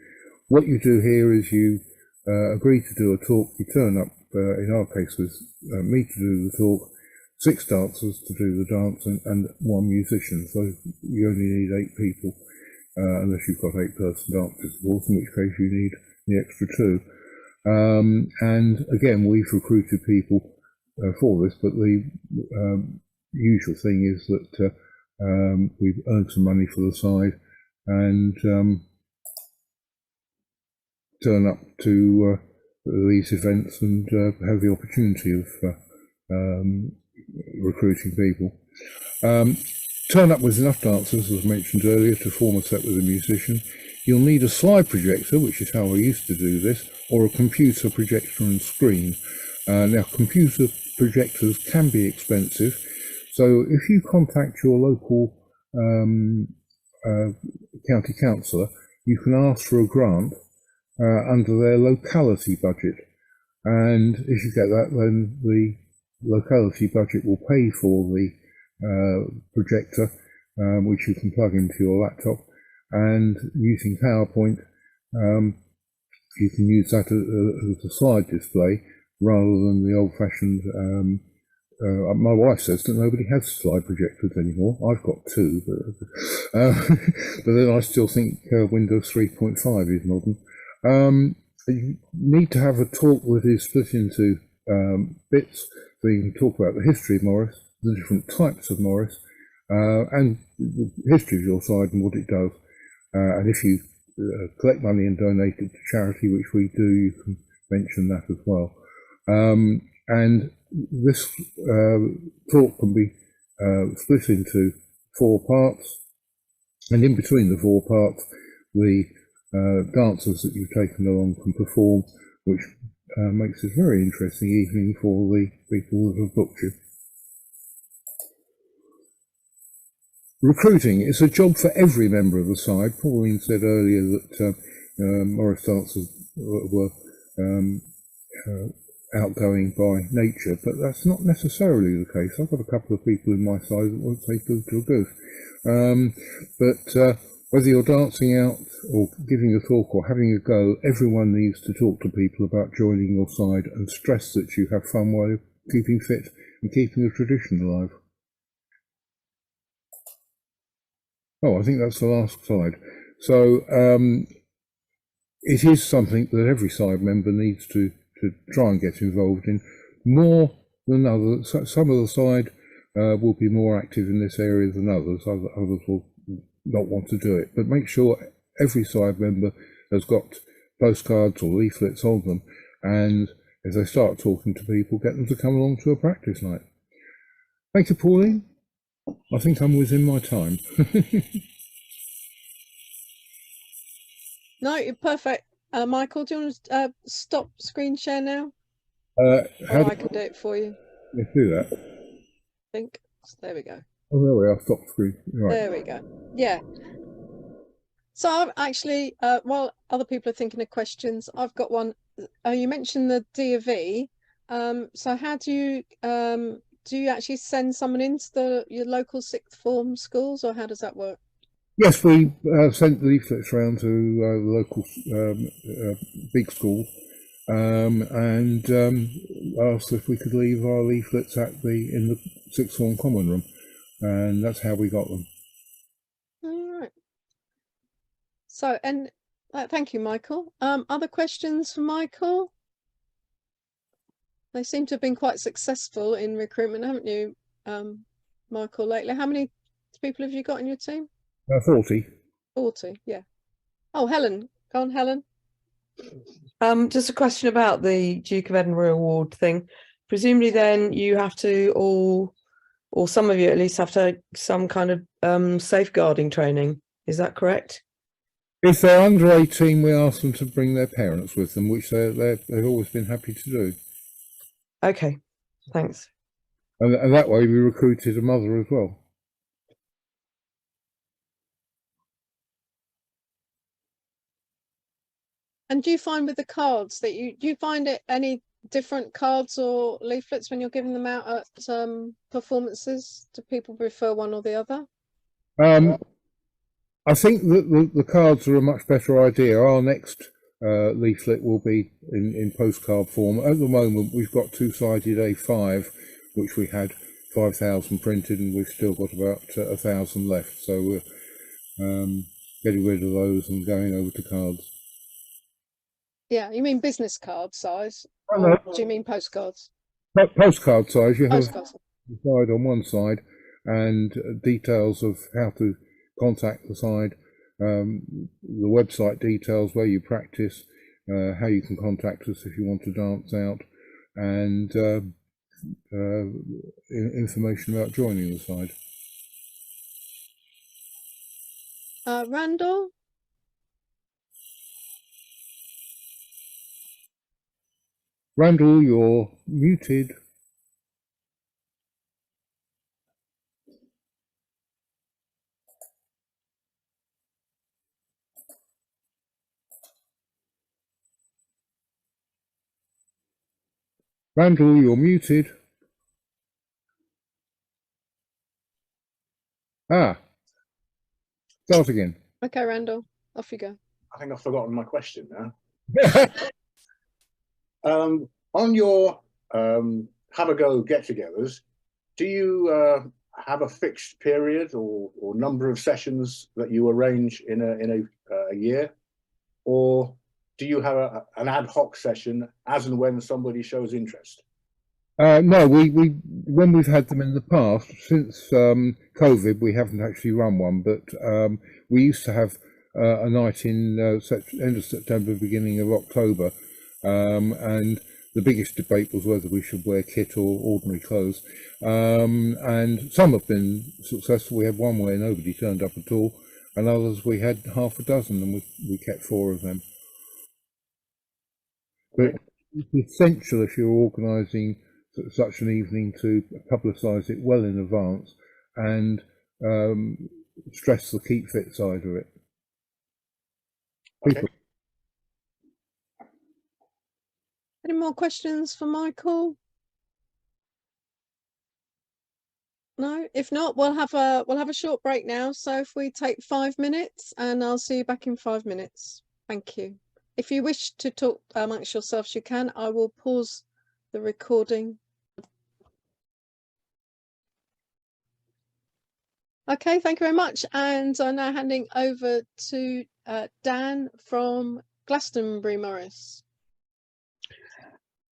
What you do here is you agree to do a talk. You turn up, in our case with me to do the talk, 6 dancers to do the dance, and 1 musician, so you only need 8 people. Unless you've got 8-person dancers, of course, in which case you need the extra 2. And again, we've recruited people for this, but the usual thing is that we've earned some money for the side and turn up to these events and have the opportunity of recruiting people. Turn up with enough dancers, as mentioned earlier, to form a set with a musician. You'll need a slide projector, which is how I used to do this, or a computer projector and screen. Now, computer projectors can be expensive, so if you contact your local county councillor, you can ask for a grant under their locality budget. And if you get that, then the locality budget will pay for the projector, which you can plug into your laptop, and using PowerPoint you can use that as a slide display rather than the old-fashioned my wife says that nobody has slide projectors anymore. I've got 2, but then I still think Windows 3.5 is modern. You need to have a talk that is split into bits, so you can talk about the history of Morris, the different types of Morris, and the history of your side and what it does. And if you collect money and donate it to charity, which we do, you can mention that as well. And this talk can be split into 4 parts, and in between the 4 parts, the dancers that you've taken along can perform, which makes it a very interesting evening for the people that have booked you. Recruiting is a job for every member of the side. Pauline said earlier that Morris dancers were outgoing by nature, but that's not necessarily the case. I've got a couple of people in my side that won't say good to a goose. But whether you're dancing out or giving a talk or having a go, everyone needs to talk to people about joining your side and stress that you have fun while keeping fit and keeping the tradition alive. Oh, I think that's the last slide. So it is something that every side member needs to try and get involved in more than others. Some of the side will be more active in this area than others. Others will not want to do it. But make sure every side member has got postcards or leaflets on them, and if they start talking to people, get them to come along to a practice night. Thank you, Pauline. I think I'm within my time. No, you're perfect. Michael, do you want to stop screen share now? How I can do it for you. Let's do that. I think. There we go. Oh, there we are. Stop screen. Right. There we go. Yeah. So I've actually, while other people are thinking of questions, I've got one. You mentioned the D&V. So how do you actually send someone into your local sixth form schools, or how does that work? Yes, we sent leaflets around to the local big schools and asked if we could leave our leaflets in the sixth form common room, and that's how we got them. All right. So, and Thank you, Michael. Other questions for Michael? They seem to have been quite successful in recruitment, haven't you, Michael, lately? How many people have you got in your team? 40. 40, yeah. Oh, Helen. Go on, Helen. Just a question about the Duke of Edinburgh Award thing. Presumably then you have to all, or some of you at least, have to some kind of safeguarding training. Is that correct? If they're under 18, we ask them to bring their parents with them, which they've always been happy to do. Okay, thanks. And that way we recruited a mother as well. And do you find with the cards that do you find it any different cards or leaflets when you're giving them out at performances? Do people prefer one or the other? I think that the cards are a much better idea. Our next leaflet will be in postcard form. At the moment, we've got two-sided A5, which we had 5,000 printed, and we've still got about 1,000 left. So we're getting rid of those and going over to cards. Yeah, you mean business card size? Or do you mean postcards? Postcard size. You have Postcards. the side on one side and details of how to contact the side, the website details, where you practice, how you can contact us if you want to dance out, and information about joining the side. Randall? Randall, you're muted. Randall, you're muted. Start again. Okay, Randall, off you go. I think I've forgotten my question now. On your have a go get-togethers, do you have a fixed period or number of sessions that you arrange in a year, or do you have an ad hoc session as and when somebody shows interest? No, when we've had them in the past, since COVID, we haven't actually run one, but we used to have a night in end of September, beginning of October, and the biggest debate was whether we should wear kit or ordinary clothes, and some have been successful. We had one where nobody turned up at all, and others we had half a dozen, and we kept 4 of them. But it's essential if you're organising such an evening to publicise it well in advance and stress the keep fit side of it. Okay. Any more questions for Michael? No, if not, we'll have a short break now. So if we take 5 minutes, and I'll see you back in 5 minutes. Thank you. If you wish to talk amongst yourselves, you can. I will pause the recording. Okay, thank you very much. And I'm now handing over to Dan from Glastonbury Morris.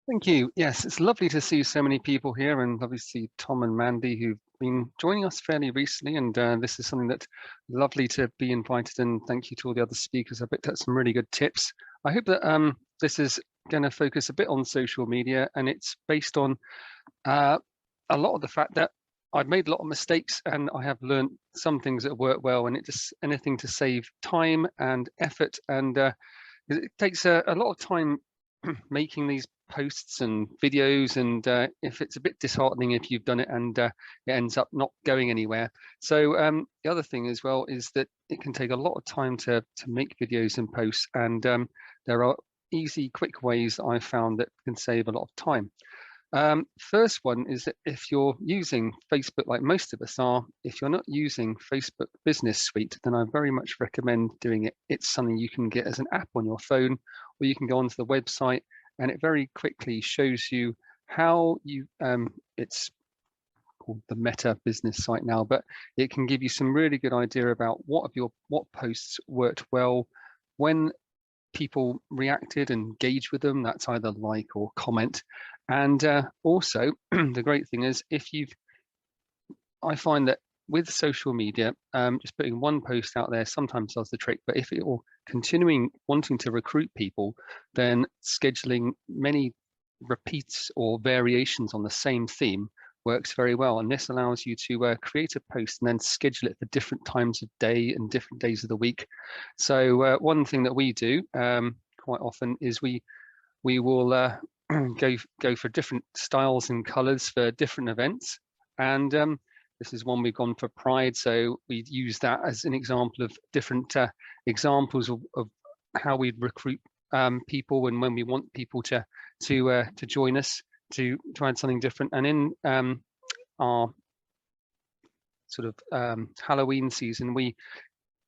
Thank you. Yes, it's lovely to see so many people here, and obviously Tom and Mandy who've been joining us fairly recently, and this is something that's lovely to be invited, and thank you to all the other speakers. I picked up some really good tips. I hope that this is going to focus a bit on social media, and it's based on a lot of the fact that I've made a lot of mistakes and I have learned some things that work well, and it just anything to save time and effort, and it takes a lot of time making these posts and videos, and if it's a bit disheartening if you've done it and it ends up not going anywhere. So the other thing as well is that it can take a lot of time to make videos and posts, and there are easy, quick ways that I've found that can save a lot of time. First one is that if you're using Facebook, like most of us are, if you're not using Facebook Business Suite, then I very much recommend doing it. It's something you can get as an app on your phone, or you can go onto the website, and it very quickly shows you how you, it's called the Meta business site now, but it can give you some really good idea about what posts worked well, when people reacted and engaged with them, that's either like or comment. And also the great thing is, I find that with social media, just putting one post out there sometimes does the trick. But if you're continuing wanting to recruit people, then scheduling many repeats or variations on the same theme works very well. And this allows you to create a post and then schedule it for different times of day and different days of the week. So one thing that we do quite often is we will go for different styles and colors for different events. And this is one we've gone for Pride, so we use that as an example of different examples of how we'd recruit people, and when we want people to join us to add something different. And in our sort of Halloween season, we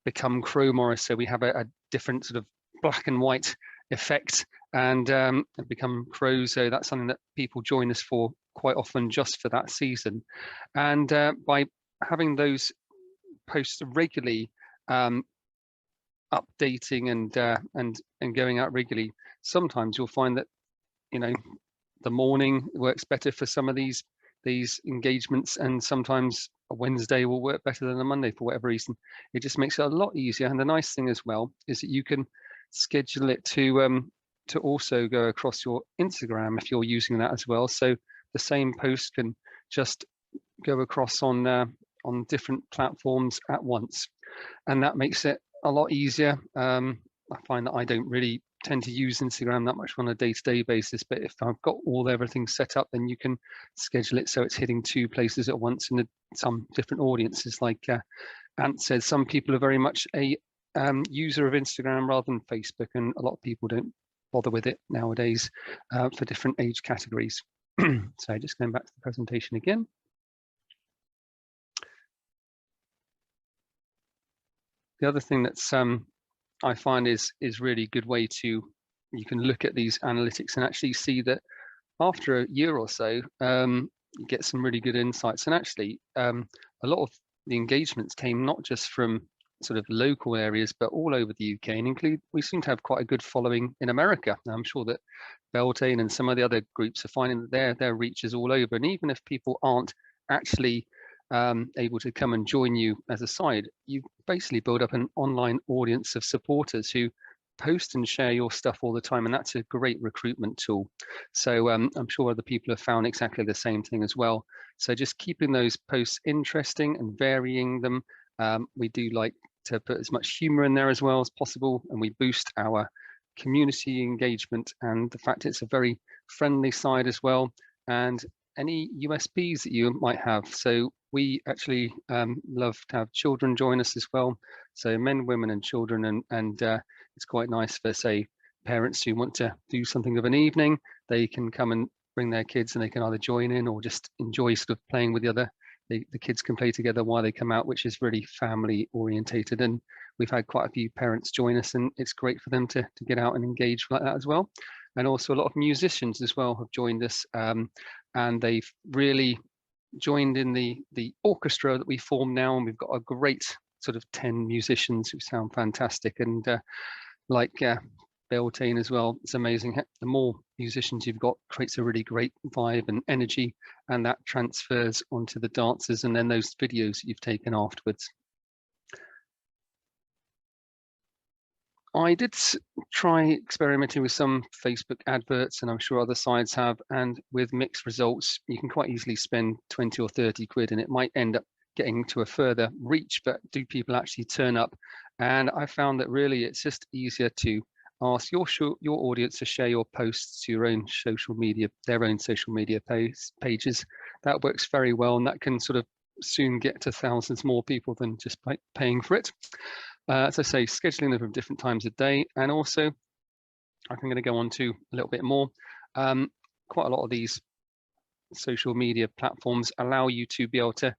become Crow Morris, so we have a different sort of black and white effect and become crows. So that's something that people join us for quite often just for that season. And by having those posts regularly updating and going out regularly, sometimes you'll find that, you know, the morning works better for some of these engagements, and sometimes a Wednesday will work better than a Monday for whatever reason. It just makes it a lot easier. And the nice thing as well is that you can schedule it to also go across your Instagram if you're using that as well. So the same post can just go across on different platforms at once, and that makes it a lot easier. I find that I don't really tend to use Instagram that much on a day-to-day basis, but if I've got everything set up, then you can schedule it so it's hitting 2 places at once in some different audiences. Like Ant said, some people are very much a user of Instagram rather than Facebook, and a lot of people don't bother with it nowadays for different age categories. So just going back to the presentation again. The other thing that's I find is really good way to, you can look at these analytics and actually see that after a year or so, you get some really good insights. And actually, a lot of the engagements came not just from sort of local areas, but all over the UK, and we seem to have quite a good following in America. Now, I'm sure that Beltane and some of the other groups are finding that their reach is all over. And even if people aren't actually able to come and join you as a side, you basically build up an online audience of supporters who post and share your stuff all the time, and that's a great recruitment tool. So I'm sure other people have found exactly the same thing as well. So just keeping those posts interesting and varying them. We do like to put as much humor in there as well as possible, and we boost our community engagement and the fact it's a very friendly side as well, and any USPs that you might have. So we actually love to have children join us as well, so men, women and children, and it's quite nice for, say, parents who want to do something of an evening. They can come and bring their kids, and they can either join in or just enjoy sort of playing with the kids can play together while they come out, which is really family orientated. And we've had quite a few parents join us, and it's great for them to get out and engage like that as well. And also a lot of musicians as well have joined us, and they've really joined in the orchestra that we form now, and we've got a great sort of 10 musicians who sound fantastic. And like Beltane as well, it's amazing. The more musicians you've got creates a really great vibe and energy, and that transfers onto the dancers and then those videos that you've taken afterwards. I did try experimenting with some Facebook adverts, and I'm sure other sites have, and with mixed results. You can quite easily spend 20 or 30 quid and it might end up getting to a further reach, but do people actually turn up? And I found that really it's just easier to ask your audience to share your posts to your own social media, their own social media pages. That works very well, and that can sort of soon get to thousands more people than just paying for it. As I say, scheduling them from different times of day, and also I'm going to go on to a little bit more. Quite a lot of these social media platforms allow you to be able to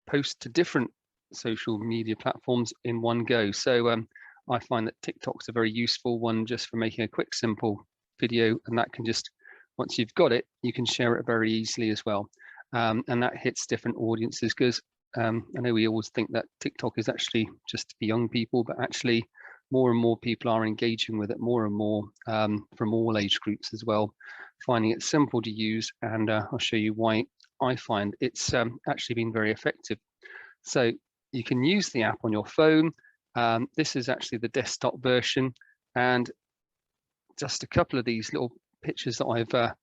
post to different social media platforms in one go. So I find that TikTok's a very useful one just for making a quick, simple video, and that can just, once you've got it, you can share it very easily as well. And that hits different audiences, because I know we always think that TikTok is actually just for young people, but actually more and more people are engaging with it, more and more from all age groups as well, finding it simple to use. And I'll show you why I find it's actually been very effective. So you can use the app on your phone. This is actually the desktop version, and just a couple of these little pictures that I've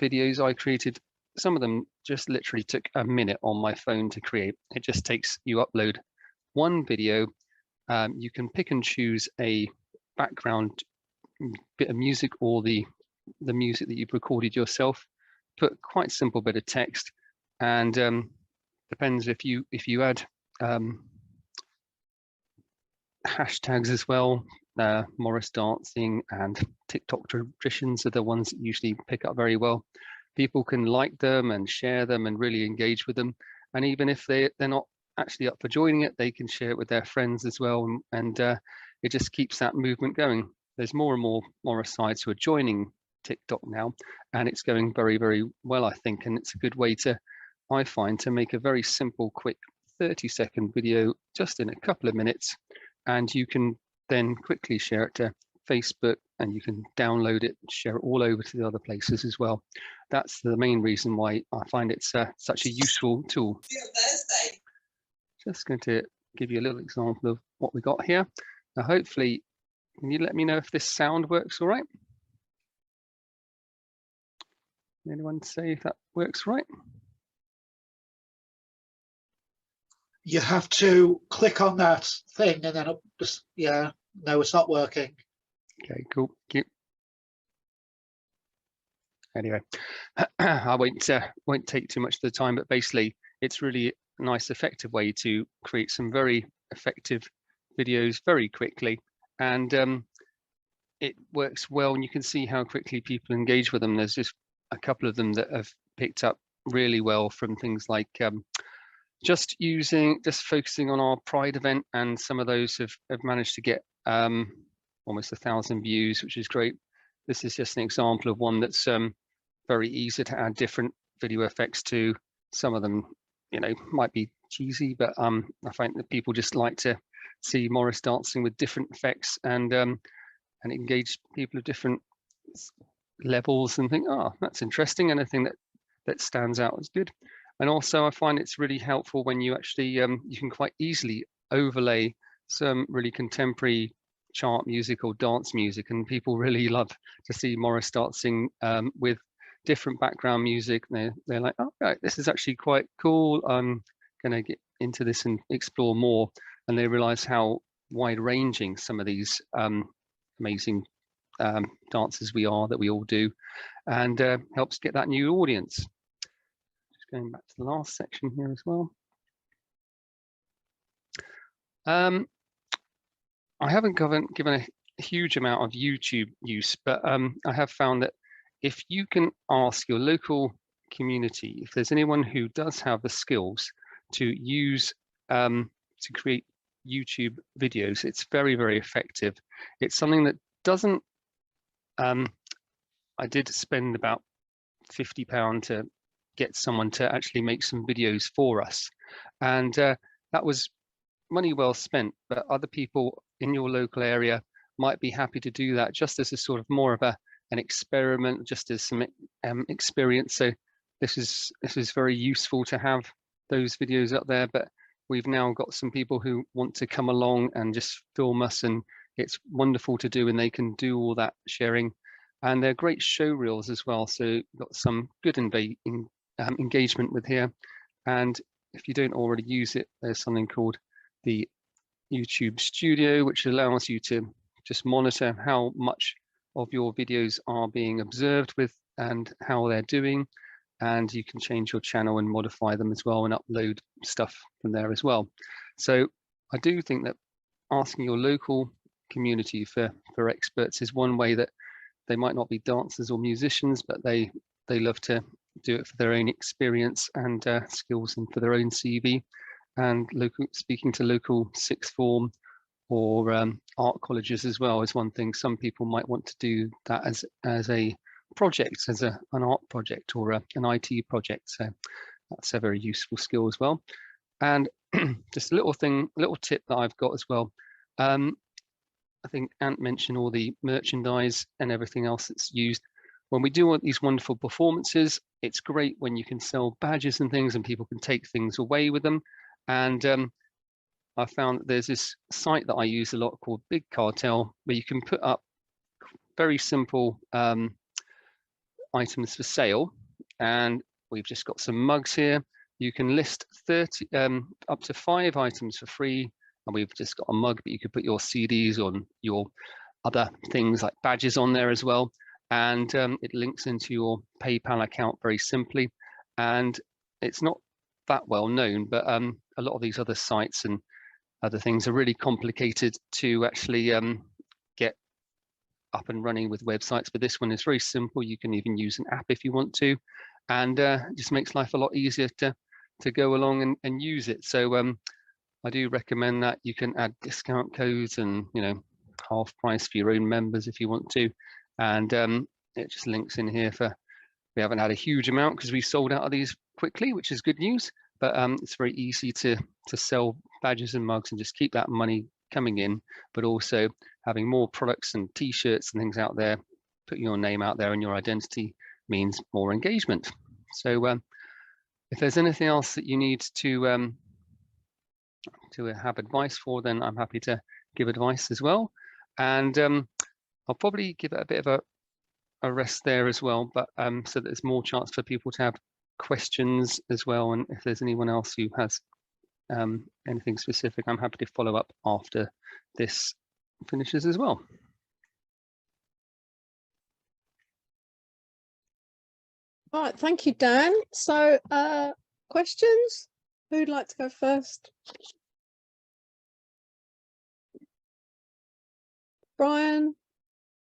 videos I created. Some of them just literally took a minute on my phone to create. It just takes, you upload one video. You can pick and choose a background bit of music or the music that you've recorded yourself. Put quite simple bit of text, and depends if you add hashtags as well. Morris dancing and TikTok traditions are the ones that usually pick up very well. People can like them and share them and really engage with them. And even if they're not actually up for joining it, they can share it with their friends as well. And it just keeps that movement going. There's more and more Morrisites who are joining TikTok now, and it's going very, very well, I think. And it's a good way to, I find, to make a very simple, quick 30-second video just in a couple of minutes. And you can then quickly share it to Facebook, and you can download it, share it all over to the other places as well. That's the main reason why I find it's such a useful tool. Just going to give you a little example of what we got here. Now, hopefully, can you let me know if this sound works all right? Anyone say if that works right? You have to click on that thing and then just, yeah, no, it's not working. Okay, cool. Thank you. Anyway, I won't take too much of the time, but basically it's really a nice, effective way to create some very effective videos very quickly. And it works well, and you can see how quickly people engage with them. There's just a couple of them that have picked up really well from things like just focusing on our Pride event, and some of those have managed to get almost 1,000 views, which is great. This is just an example of one that's very easy to add different video effects to. Some of them, you know, might be cheesy, but I find that people just like to see Morris dancing with different effects, and engage people of different levels, and think, oh, that's interesting. Anything that stands out is good. And also I find it's really helpful when you actually you can quite easily overlay some really contemporary chart music or dance music, and people really love to see Morris dancing with different background music. They're like, oh, right, this is actually quite cool. I'm gonna get into this and explore more. And they realize how wide-ranging some of these amazing dances that we all do, and helps get that new audience. Just going back to the last section here as well. I haven't given a huge amount of YouTube use, but I have found that if you can ask your local community, if there's anyone who does have the skills to use to create YouTube videos, it's very, very effective. It's something that doesn't, I did spend about £50 to get someone to actually make some videos for us, and that was money well spent. But other people in your local area might be happy to do that just as a sort of more of an experiment, just as some experience. So this is very useful to have those videos up there. But we've now got some people who want to come along and just film us, and it's wonderful to do, and they can do all that sharing. And they're great show reels as well, so you've got some good engagement with here. And if you don't already use it, there's something called the YouTube Studio, which allows you to just monitor how much of your videos are being observed with and how they're doing. And you can change your channel and modify them as well, and upload stuff from there as well. So I do think that asking your local community for experts is one way that they might not be dancers or musicians, but they love to do it for their own experience and skills, and for their own CV. And speaking to local sixth form or art colleges as well is one thing. Some people might want to do that as a project, as an art project or an IT project. So that's a very useful skill as well. And just a little tip that I've got as well. I think Ant mentioned all the merchandise and everything else that's used. When we do these wonderful performances, it's great when you can sell badges and things and people can take things away with them. And I found that there's this site that I use a lot called Big Cartel, where you can put up very simple items for sale. And we've just got some mugs here. You can list 30 up to 5 items for free. And we've just got a mug, but you could put your CDs on, your other things like badges on there as well. And it links into your PayPal account very simply. And it's not that well known, but a lot of these other sites and other things are really complicated to actually get up and running with websites. But this one is very simple. You can even use an app if you want to, and it just makes life a lot easier to go along and use it. So I do recommend that. You can add discount codes and, you know, half price for your own members if you want to. And it just links in here for, we haven't had a huge amount because we sold out of these quickly, which is good news. But it's very easy to sell badges and mugs and just keep that money coming in, but also having more products and t-shirts and things out there, putting your name out there and your identity means more engagement. So if there's anything else that you need to have advice for, then I'm happy to give advice as well. And I'll probably give it a bit of a rest there as well, but so that there's more chance for people to have questions as well. And if there's anyone else who has anything specific, I'm happy to follow up after this finishes as well. All right, thank you, Dan. So questions? Who'd like to go first? Brian?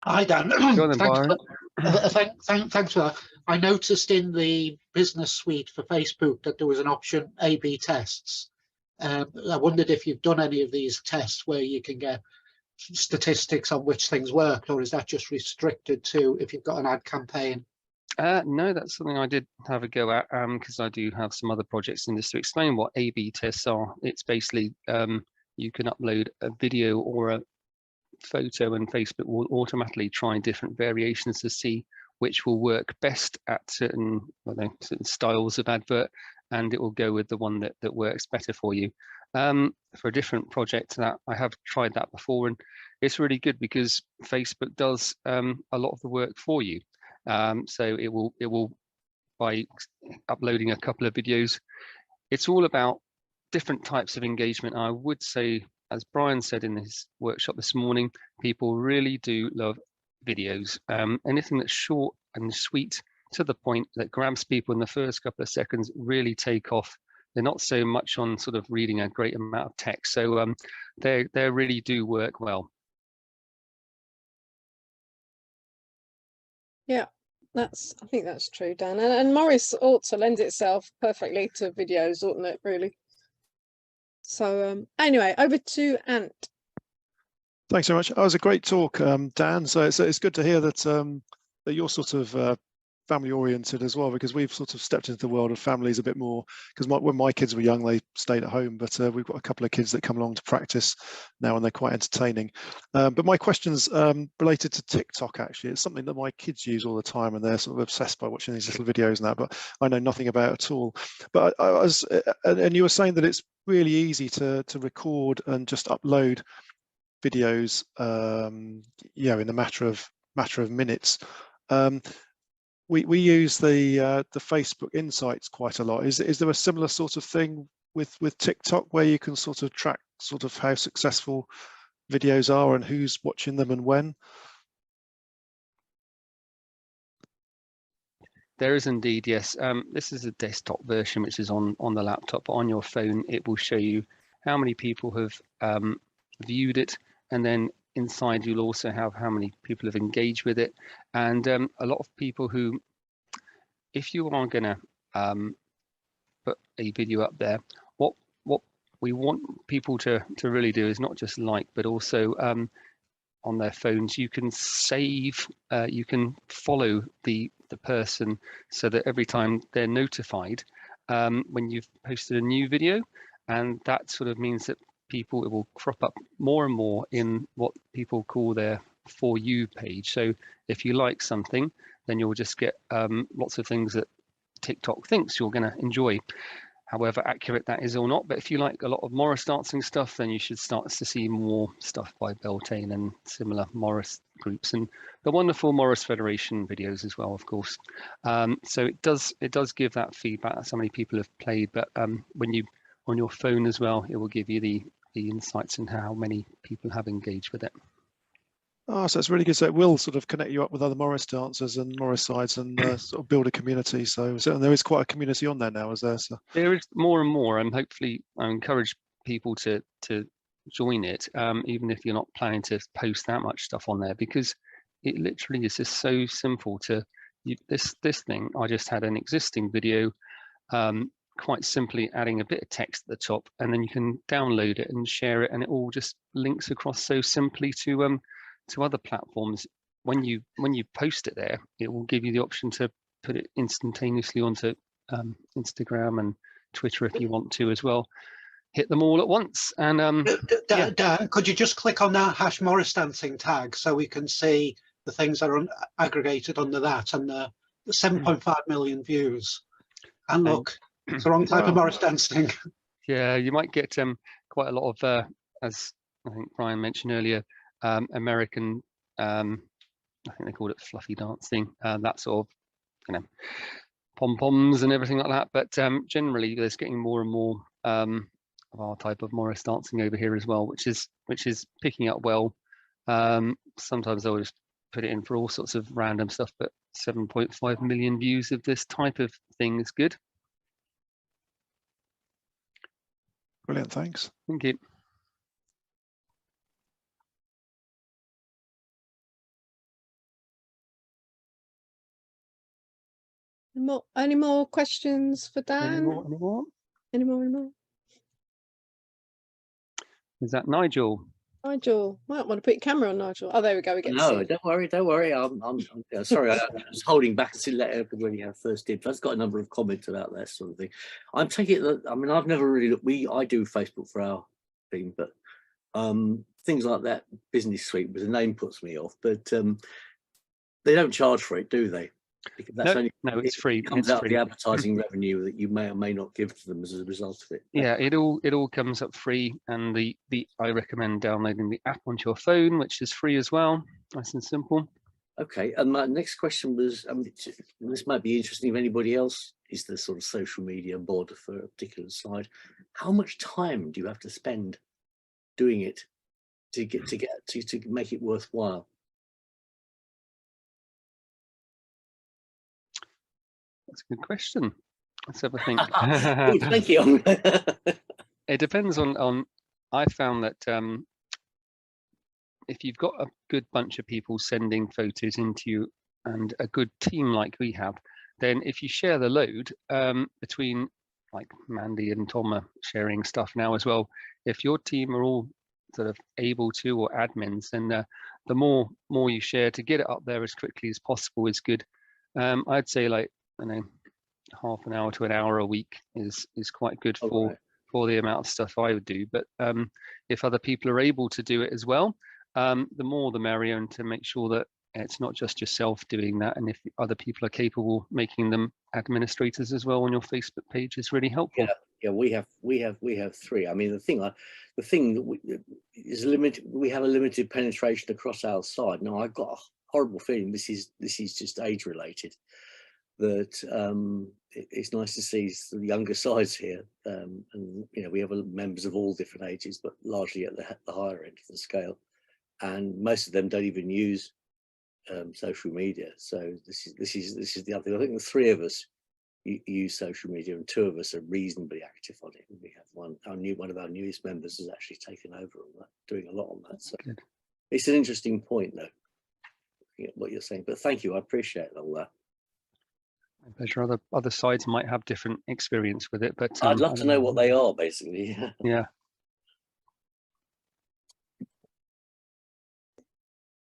Hi, Dan. Go on then, Byron. Thanks for that. I noticed in the business suite for Facebook that there was an option A/B tests. I wondered if you've done any of these tests where you can get statistics on which things worked, or is that just restricted to if you've got an ad campaign? No, that's something I did have a go at because I do have some other projects in this. To explain what A/B tests are, it's basically you can upload a video or a photo and Facebook will automatically try different variations to see which will work best at certain, certain styles of advert, and it will go with the one that works better for you. For a different project that I have tried that before, and it's really good because Facebook does a lot of the work for you. So it will by uploading a couple of videos, it's all about different types of engagement. I would say, as Brian said in his workshop this morning, people really do love videos. Anything that's short and sweet, to the point, that grabs people in the first couple of seconds really take off. They're not so much on sort of reading a great amount of text. So they really do work well. Yeah, I think that's true, Dan. And Morris ought to lend itself perfectly to videos, oughtn't it, really? So anyway, over to Ant. Thanks very much. That was a great talk, Dan. So it's good to hear that that you're sort of family oriented as well, because we've sort of stepped into the world of families a bit more, because when my kids were young, they stayed at home, but we've got a couple of kids that come along to practice now, and they're quite entertaining. But my question's related to TikTok, actually. It's something that my kids use all the time, and they're sort of obsessed by watching these little videos and that, but I know nothing about it at all. But I was, and you were saying that it's really easy to record and just upload videos, you know, in a matter of minutes. We use the Facebook Insights quite a lot. Is there a similar sort of thing with TikTok where you can sort of track sort of how successful videos are and who's watching them and when? There is indeed, yes. This is a desktop version, which is on the laptop. But on your phone, it will show you how many people have viewed it, and then inside you'll also have how many people have engaged with it. And a lot of people who, if you are going to put a video up there, what we want people to really do is not just like, but also on their phones, you can save, you can follow the person, so that every time they're notified when you've posted a new video, and that sort of means that people, it will crop up more and more in what people call their For You page. So if you like something, then you'll just get lots of things that TikTok thinks you're going to enjoy, however accurate that is or not. But if you like a lot of Morris dancing stuff, then you should start to see more stuff by Beltane and similar Morris groups, and the wonderful Morris Federation videos as well, of course. So it does give that feedback that so many people have played, but when you on your phone as well, it will give you the insights into how many people have engaged with it. Oh, so it's really good. So it will sort of connect you up with other Morris dancers and Morris sides, and sort of build a community. So there is quite a community on there now, is there? So there is more and more, and hopefully I encourage people to join it, even if you're not planning to post that much stuff on there, because it literally is just so simple to this thing. I just had an existing video, quite simply adding a bit of text at the top, and then you can download it and share it, and it all just links across so simply to other platforms. When you post it there, it will give you the option to put it instantaneously onto Instagram and Twitter if you want to as well. Hit them all at once. And could you just click on that #Morris dancing tag so we can see the things that are aggregated under that, and the 7.5 million views? And look, it's the wrong type of Morris dancing. Yeah, you might get quite a lot of, as I think Brian mentioned earlier, American, I think they called it fluffy dancing, that sort of, pom-poms and everything like that. But generally, there's getting more and more of our type of Morris dancing over here as well, which is picking up well. Sometimes I'll just put it in for all sorts of random stuff, but 7.5 million views of this type of thing is good. Brilliant, thanks. Thank you. Any more questions for Dan? Any more? Is that Nigel? Nigel, might want to put your camera on, Nigel. Oh, there we go. We get No, don't worry. I'm sorry. I was holding back to let everybody have first dibs. I've got a number of comments about that sort of thing. I'm taking it that, I mean, I've never really looked. I do Facebook for our team, but things like that business suite, the name puts me off. But they don't charge for it, do they? Because that's no, it's free. It comes out of the advertising revenue that you may or may not give to them as a result of it. Yeah, it all comes up free, and I recommend downloading the app onto your phone, which is free as well, nice and simple. Okay, and my next question was, this might be interesting if anybody else is the sort of social media board for a particular side. How much time do you have to spend doing it to make it worthwhile? That's a good question. Let's have a think. Thank you. It depends on. I found that if you've got a good bunch of people sending photos into you and a good team like we have, then if you share the load between, like Mandy and Tom are sharing stuff now as well, if your team are all sort of able to, or admins, then the more you share to get it up there as quickly as possible is good. I'd say, like, I know, half an hour to an hour a week is quite good for the amount of stuff I would do. But if other people are able to do it as well, the more the merrier, and to make sure that it's not just yourself doing that, and if other people are capable, making them administrators as well on your Facebook page is really helpful. Yeah, we have three. I mean, the thing that is limited. We have a limited penetration across our side. Now, I've got a horrible feeling this is just age related. That it's nice to see the younger sides here, and we have members of all different ages, but largely at the higher end of the scale, and most of them don't even use social media. So this is the other thing. I think the three of us use social media, and two of us are reasonably active on it. And we have one of our newest members has actually taken over on that, doing a lot on that. So it's an interesting point, though, what you're saying. But thank you, I appreciate all that. My pleasure. Other sides might have different experience with it, but I'd love to know what they are, basically. Yeah.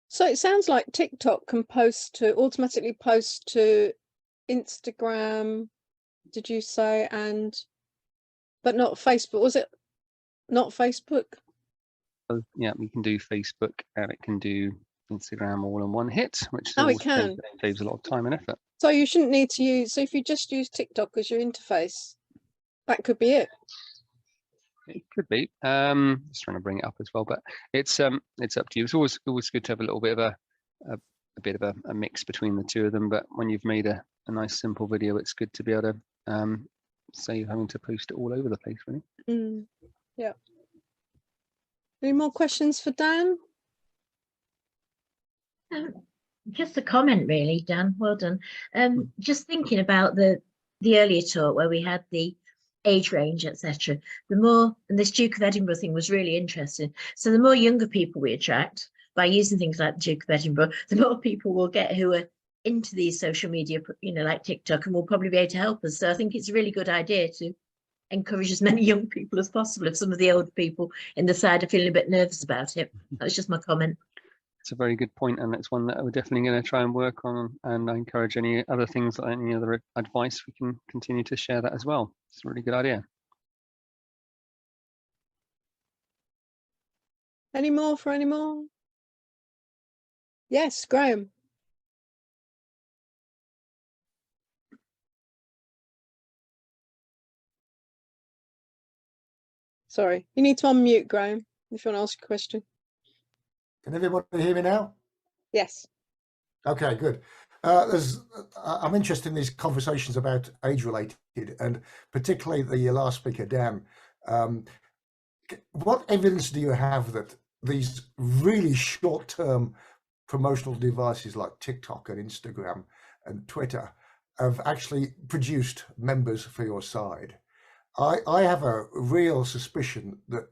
So it sounds like TikTok can automatically post to Instagram, did you say, but not Facebook? Was it Not Facebook? So, yeah, we can do Facebook and it can do Instagram all in one hit, which Oh, it can. saves a lot of time and effort. So you shouldn't need to use, so if you just use TikTok as your interface, that could be it. It could be. Just trying to bring it up as well, but it's up to you. It's always good to have a little bit of a mix between the two of them. But when you've made a nice simple video, it's good to be able to save having to post it all over the place, really. Yeah. Any more questions for Dan? Just a comment, really, Dan. Well done. Just thinking about the earlier talk where we had the age range, etc. The more, and this Duke of Edinburgh thing was really interesting. So the more younger people we attract by using things like the Duke of Edinburgh, the more people we'll get who are into these social media, you know, like TikTok, and will probably be able to help us. So I think it's a really good idea to encourage as many young people as possible if some of the older people in the side are feeling a bit nervous about it. That was just my comment. It's a very good point, and it's one that we're definitely going to try and work on. And I encourage any other things, any other advice, we can continue to share that as well. It's a really good idea. Any more for any more? Yes, Graham. Sorry, you need to unmute, Graham, if you want to ask a question. Can everybody hear me now? Yes. Okay, good. I'm interested in these conversations about age-related, and particularly the last speaker, Dan. What evidence do you have that these really short-term promotional devices like TikTok and Instagram and Twitter have actually produced members for your side? I have a real suspicion that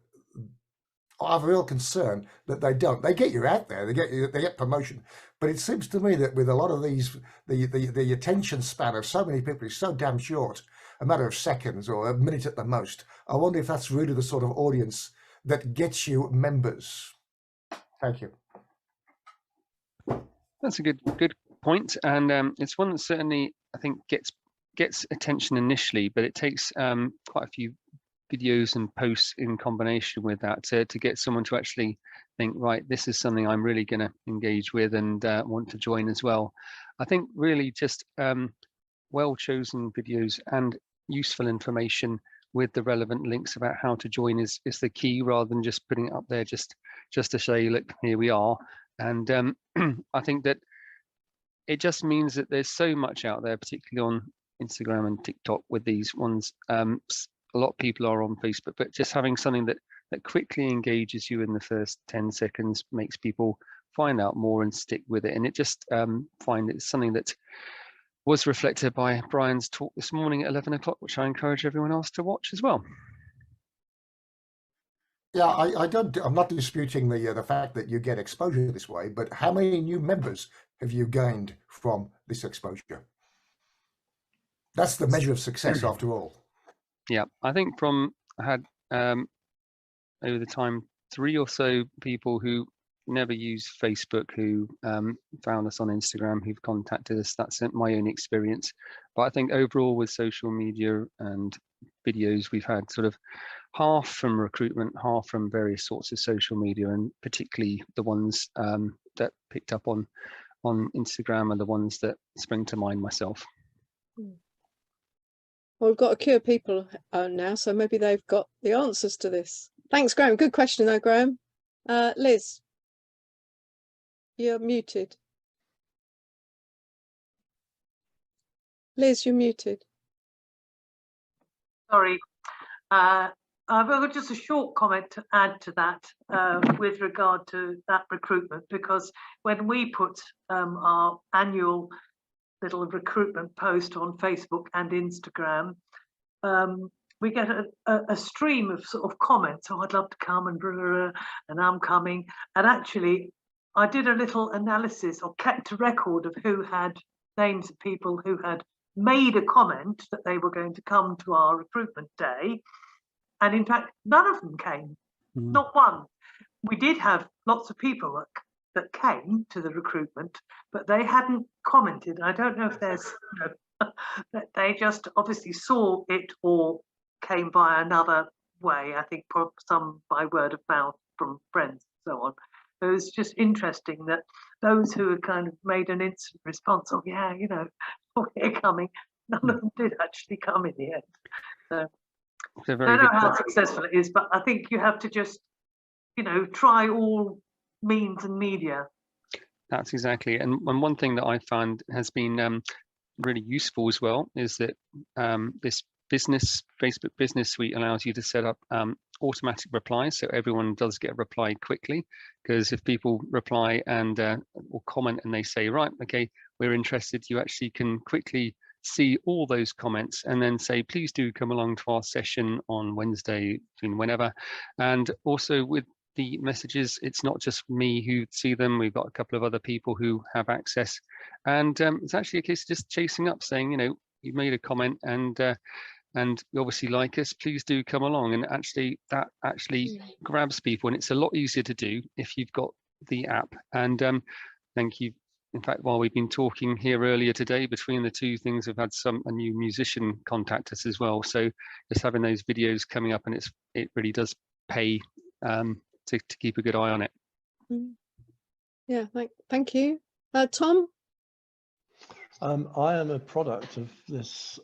I have a real concern that they don't. They get you out there, they get promotion, but it seems to me that with a lot of these, the attention span of so many people is so damn short, a matter of seconds or a minute at the most. I wonder if that's really the sort of audience that gets you members. Thank you. That's a good point, and it's one that certainly I think gets attention initially, but it takes quite a few videos and posts in combination with that to get someone to actually think, right, this is something I'm really going to engage with and want to join as well. I think really just well chosen videos and useful information with the relevant links about how to join is the key, rather than just putting it up there just to say, look, here we are. And I think that it just means that there's so much out there, particularly on Instagram and TikTok with these ones. A lot of people are on Facebook, but just having something that quickly engages you in the first 10 seconds makes people find out more and stick with it. And it just find it's something that was reflected by Brian's talk this morning at 11 o'clock, which I encourage everyone else to watch as well. Yeah, I'm not disputing the fact that you get exposure this way, but how many new members have you gained from this exposure? That's the measure of success after all. Yeah, I think I had over the time 3 or so people who never used Facebook who found us on Instagram, who've contacted us. That's my own experience. But I think overall with social media and videos, we've had sort of half from recruitment, half from various sorts of social media, and particularly the ones that picked up on Instagram are the ones that spring to mind myself. Well, we've got a queue of people now, so maybe they've got the answers to this. Thanks, Graham. Good question, though, Graham. Liz, you're muted. Liz, you're muted. Sorry. I've got just a short comment to add to that with regard to that recruitment, because when we put our annual little recruitment post on Facebook and Instagram, we get a stream of sort of comments. Oh, I'd love to come, and blah, blah, blah, and I'm coming. And actually, I did a little analysis or kept a record of who had names of people who had made a comment that they were going to come to our recruitment day. And in fact, none of them came, not one. We did have lots of people that came to the recruitment, but they hadn't commented. I don't know if there's, that they just obviously saw it or came by another way. I think some by word of mouth from friends and so on. So it's just interesting that those who had kind of made an instant response, oh yeah, you know, we're coming, none of them did actually come in the end. So I don't know how successful it is, but I think you have to just, you know, try all means and media. That's exactly it. And one thing that I found has been really useful as well is that this Facebook Business Suite allows you to set up automatic replies, so everyone does get a reply quickly. Because if people reply and or comment and they say, right, okay, we're interested, you actually can quickly see all those comments and then say, please do come along to our session on Wednesday, between whenever. And also with the messages, it's not just me who see them, we've got a couple of other people who have access, and it's actually a case of just chasing up, saying, you know, you made a comment and you obviously like us, please do come along. And actually that actually grabs people, and it's a lot easier to do if you've got the app. And thank you. In fact, while we've been talking here earlier today, between the two things, we've had a new musician contact us as well. So just having those videos coming up, and it really does pay to keep a good eye on it. Yeah, thank you. Tom? I am a product of this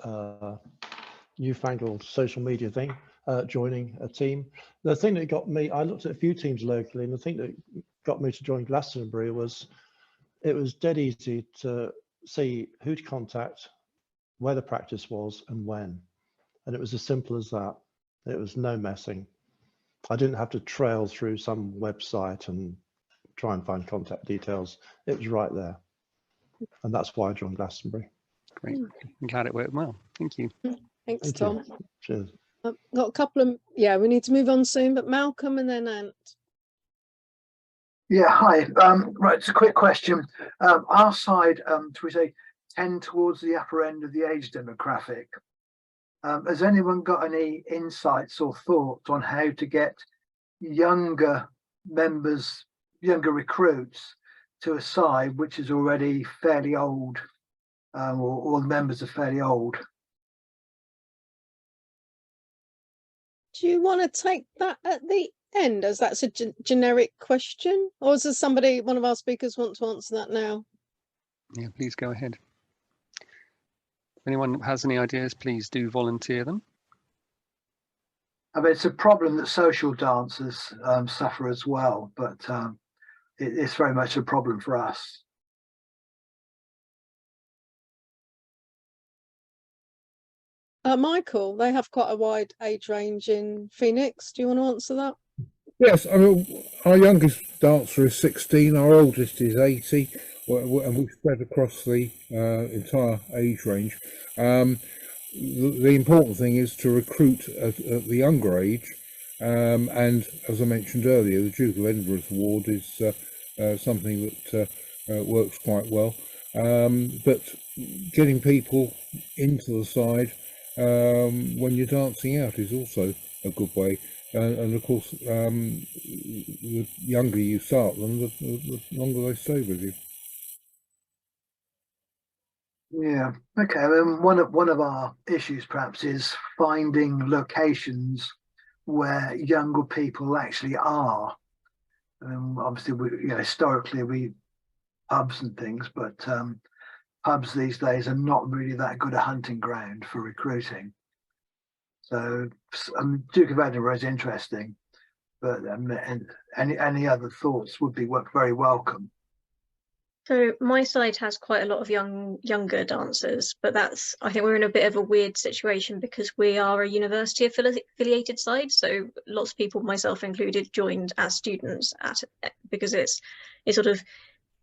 newfangled social media thing, joining a team. The thing that got me, I looked at a few teams locally, and the thing that got me to join Glastonbury was it was dead easy to see who to contact, where the practice was, and when. And it was as simple as that. It was no messing. I didn't have to trail through some website and try and find contact details. It was right there. And that's why I joined Glastonbury. Great. I'm glad it worked well. Thank you. Thanks, Tom. Cheers. I've got a couple of, we need to move on soon, but Malcolm and then Ant. Yeah, hi. Right, it's a quick question. Our side, should we say, tend towards the upper end of the age demographic. Has anyone got any insights or thoughts on how to get younger members, younger recruits to a side which is already fairly old, or all the members are fairly old? Do you want to take that at the end, as that's a generic question, or does somebody, one of our speakers, want to answer that now? Yeah, please go ahead. If anyone has any ideas, please do volunteer them. I mean, it's a problem that social dancers suffer as well, but it's very much a problem for us. Michael, they have quite a wide age range in Phoenix. Do you want to answer that? Yes, I mean, our youngest dancer is 16, our oldest is 80, and we've spread across the entire age range. The important thing is to recruit at the younger age, and as I mentioned earlier, the Duke of Edinburgh's award is something that works quite well. But getting people into the side when you're dancing out is also a good way. And of course, the younger you start them, the longer they stay with you. Yeah. Okay. One of our issues perhaps is finding locations where younger people actually are. Obviously, historically pubs and things, but pubs these days are not really that good a hunting ground for recruiting. So Duke of Edinburgh is interesting, but any other thoughts would be very welcome. So my side has quite a lot of younger dancers, but I think we're in a bit of a weird situation because we are a university affiliated side. So lots of people, myself included, joined as students because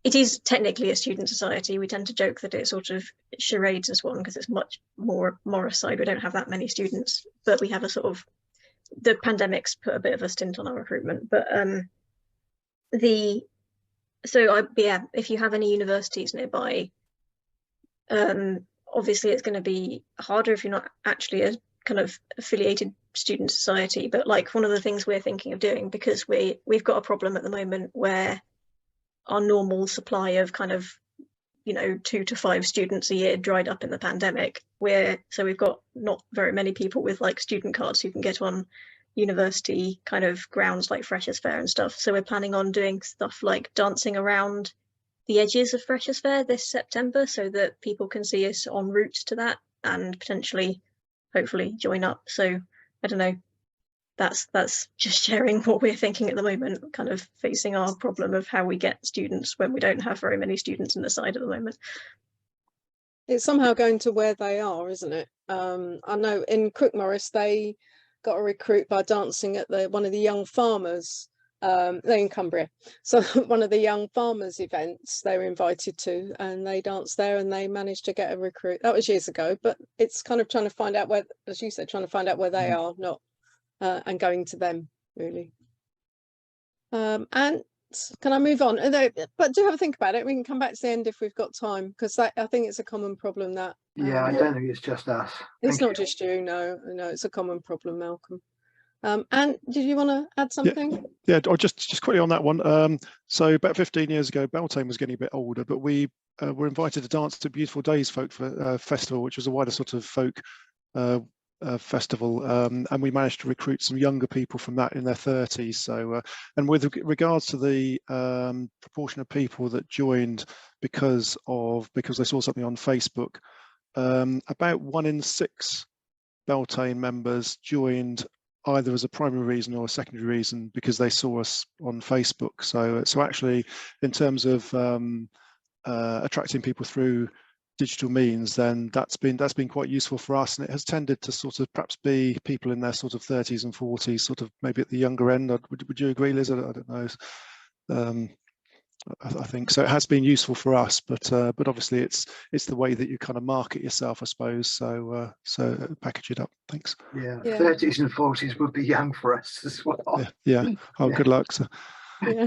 it is technically a student society. We tend to joke that it sort of charades as one because it's much more Morris side. We don't have that many students, but we have the pandemic's put a bit of a stint on our recruitment. But if you have any universities nearby, obviously it's going to be harder if you're not actually a kind of affiliated student society. But like one of the things we're thinking of doing, because we've got a problem at the moment where our normal supply of 2 to 5 students a year dried up in the pandemic, so we've got not very many people with like student cards who can get on university kind of grounds like Freshers Fair and stuff. So we're planning on doing stuff like dancing around the edges of Freshers Fair this September so that people can see us en route to that and potentially, hopefully, join up. So I don't know, that's just sharing what we're thinking at the moment, kind of facing our problem of how we get students when we don't have very many students in the side at the moment. It's somehow going to where they are, isn't it? I know in Crookmorris they got a recruit by dancing at one of the young farmers. They're in Cumbria, so one of the young farmers events they were invited to, and they danced there, and they managed to get a recruit. That was years ago, but it's kind of trying to find out where, as you said, trying to find out where they are, not and going to them really. And can I move on? But do have a think about it. We can come back to the end if we've got time, because I think it's a common problem that. Yeah, I don't think it's just us. It's not just you. No, it's a common problem, Malcolm. And did you want to add something? Yeah, or just quickly on that one. So about 15 years ago, Beltane was getting a bit older, but we were invited to dance to Beautiful Days Folk Festival, which was a wider sort of folk festival, and we managed to recruit some younger people from that in their 30s. So, and with regards to the proportion of people that joined because they saw something on Facebook, about 1 in 6 Beltane members joined either as a primary reason or a secondary reason because they saw us on Facebook. So actually, in terms of attracting people through digital means, then that's been quite useful for us, and it has tended to sort of perhaps be people in their sort of 30s and 40s, sort of maybe at the younger end. Would you agree, Liz? I don't know. I think so. It has been useful for us, but obviously it's the way that you kind of market yourself, I suppose. So package it up. Thanks. Yeah, 30s and 40s would be young for us as well. Yeah. Oh, good luck. So. Yeah,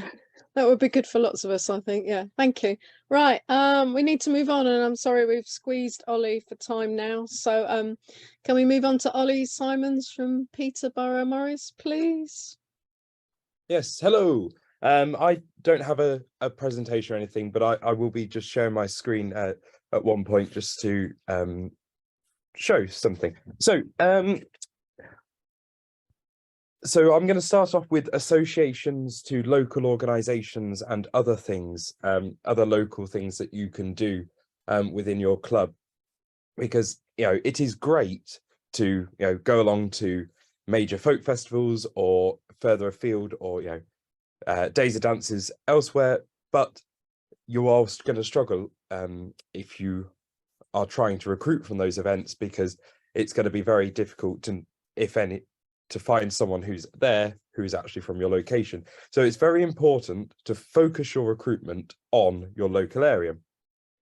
that would be good for lots of us, I think. Yeah, thank you. Right, we need to move on, and I'm sorry we've squeezed Ollie for time now. So can we move on to Ollie Simons from Peterborough Morris, please? Yes, hello. I don't have a presentation or anything, but I will be just sharing my screen at one point just to show something. So I'm going to start off with associations to local organisations and other things, other local things that you can do within your club, because it is great to go along to major folk festivals or further afield, or days of dances elsewhere, but you are going to struggle if you are trying to recruit from those events, because it's going to be very difficult to find someone who's there who's actually from your location. So it's very important to focus your recruitment on your local area.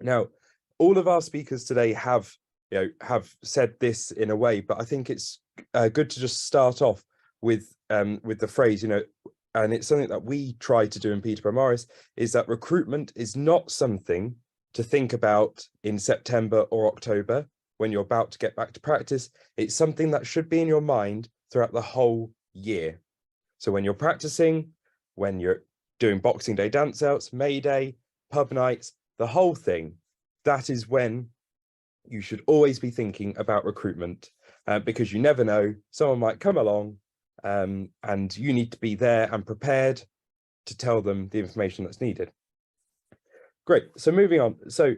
Now, all of our speakers today have said this in a way, but I think it's good to just start off with the phrase, and it's something that we try to do in Peterborough Morris, is that recruitment is not something to think about in September or October when you're about to get back to practice. It's something that should be in your mind throughout the whole year. So when you're practicing, when you're doing Boxing Day dance outs, May Day, pub nights, the whole thing, that is when you should always be thinking about recruitment, because you never know, someone might come along and you need to be there and prepared to tell them the information that's needed. Great, so moving on. So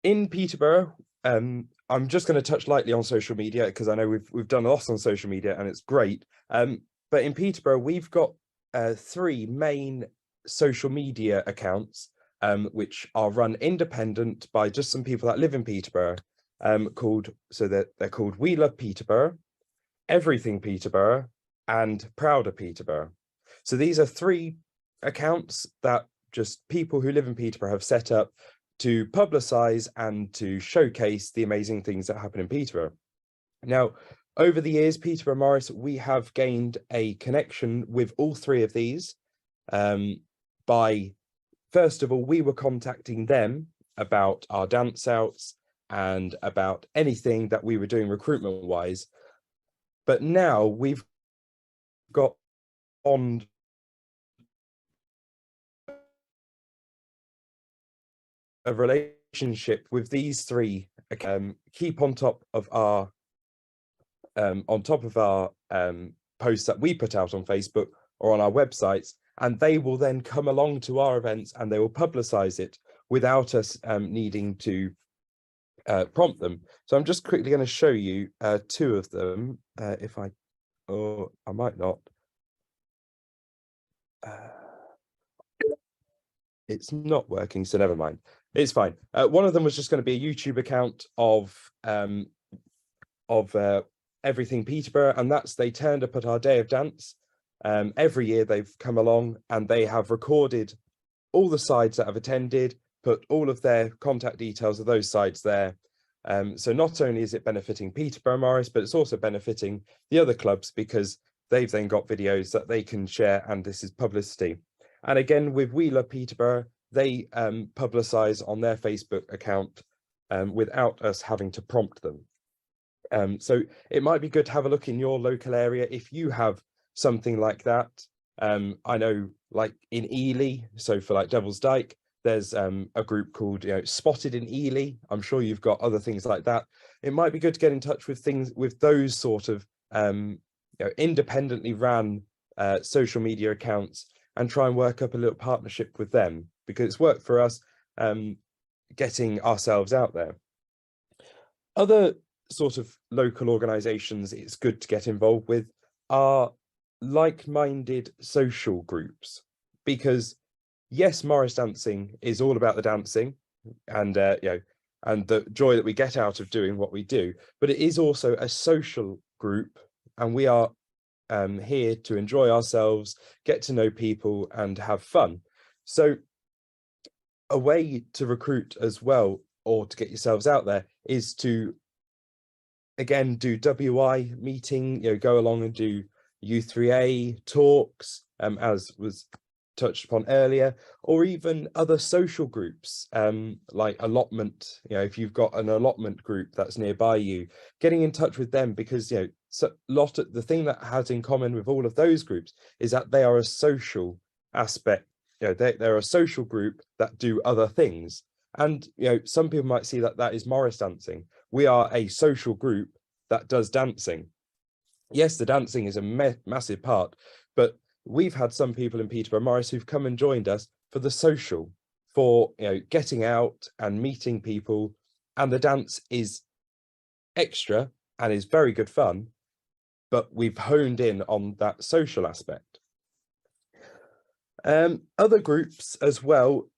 in Peterborough, I'm just going to touch lightly on social media because I know we've done a lot on social media and it's great. But in Peterborough, we've got 3 main social media accounts which are run independent by just some people that live in Peterborough, they're called We Love Peterborough, Everything Peterborough, and Prouder Peterborough. So these are 3 accounts that just people who live in Peterborough have set up to publicise and to showcase the amazing things that happen in Peterborough. Now, over the years, Peterborough Morris, we have gained a connection with all 3 of these by, first of all, we were contacting them about our dance outs and about anything that we were doing recruitment wise. But now we've got on a relationship with these 3, keep on top of our posts that we put out on Facebook or on our websites, and they will then come along to our events and they will publicize it without us needing to prompt them. So I'm just quickly going to show you 2 of them, if I, or I might not. It's not working, so never mind. It's fine. One of them was just going to be a YouTube account of Everything Peterborough, and that's, they turned up at our day of dance. Every year they've come along and they have recorded all the sides that have attended, put all of their contact details of those sides there. So not only is it benefiting Peterborough Morris, but it's also benefiting the other clubs, because they've then got videos that they can share, and this is publicity. And again, with We Love Peterborough, they publicise on their Facebook account without us having to prompt them. So it might be good to have a look in your local area if you have something like that. I know, like in Ely, so for like Devil's Dyke, there's a group called, you know, Spotted in Ely. I'm sure you've got other things like that. It might be good to get in touch with things, with those sort of you know, independently ran social media accounts, and try and work up a little partnership with them, because it's worked for us getting ourselves out there. Other sort of local organisations it's good to get involved with are like-minded social groups, because yes, Morris Dancing is all about the dancing and you know, and the joy that we get out of doing what we do, but it is also a social group, and we are here to enjoy ourselves, get to know people and have fun. So a way to recruit as well, or to get yourselves out there, is to again do WI meeting, you know, go along and do U3A talks, as was touched upon earlier, or even other social groups, like allotment. You know, if you've got an allotment group that's nearby you, getting in touch with them, because you know, so the thing that has in common with all of those groups is that they are a social aspect. You know, they're a social group that do other things, and you know, some people might see that that is Morris Dancing. We are a social group that does dancing. Yes, the dancing is a massive part, but we've had some people in Peterborough Morris who've come and joined us for the social, for you know, getting out and meeting people, and the dance is extra and is very good fun, but we've honed in on that social aspect. Other groups as well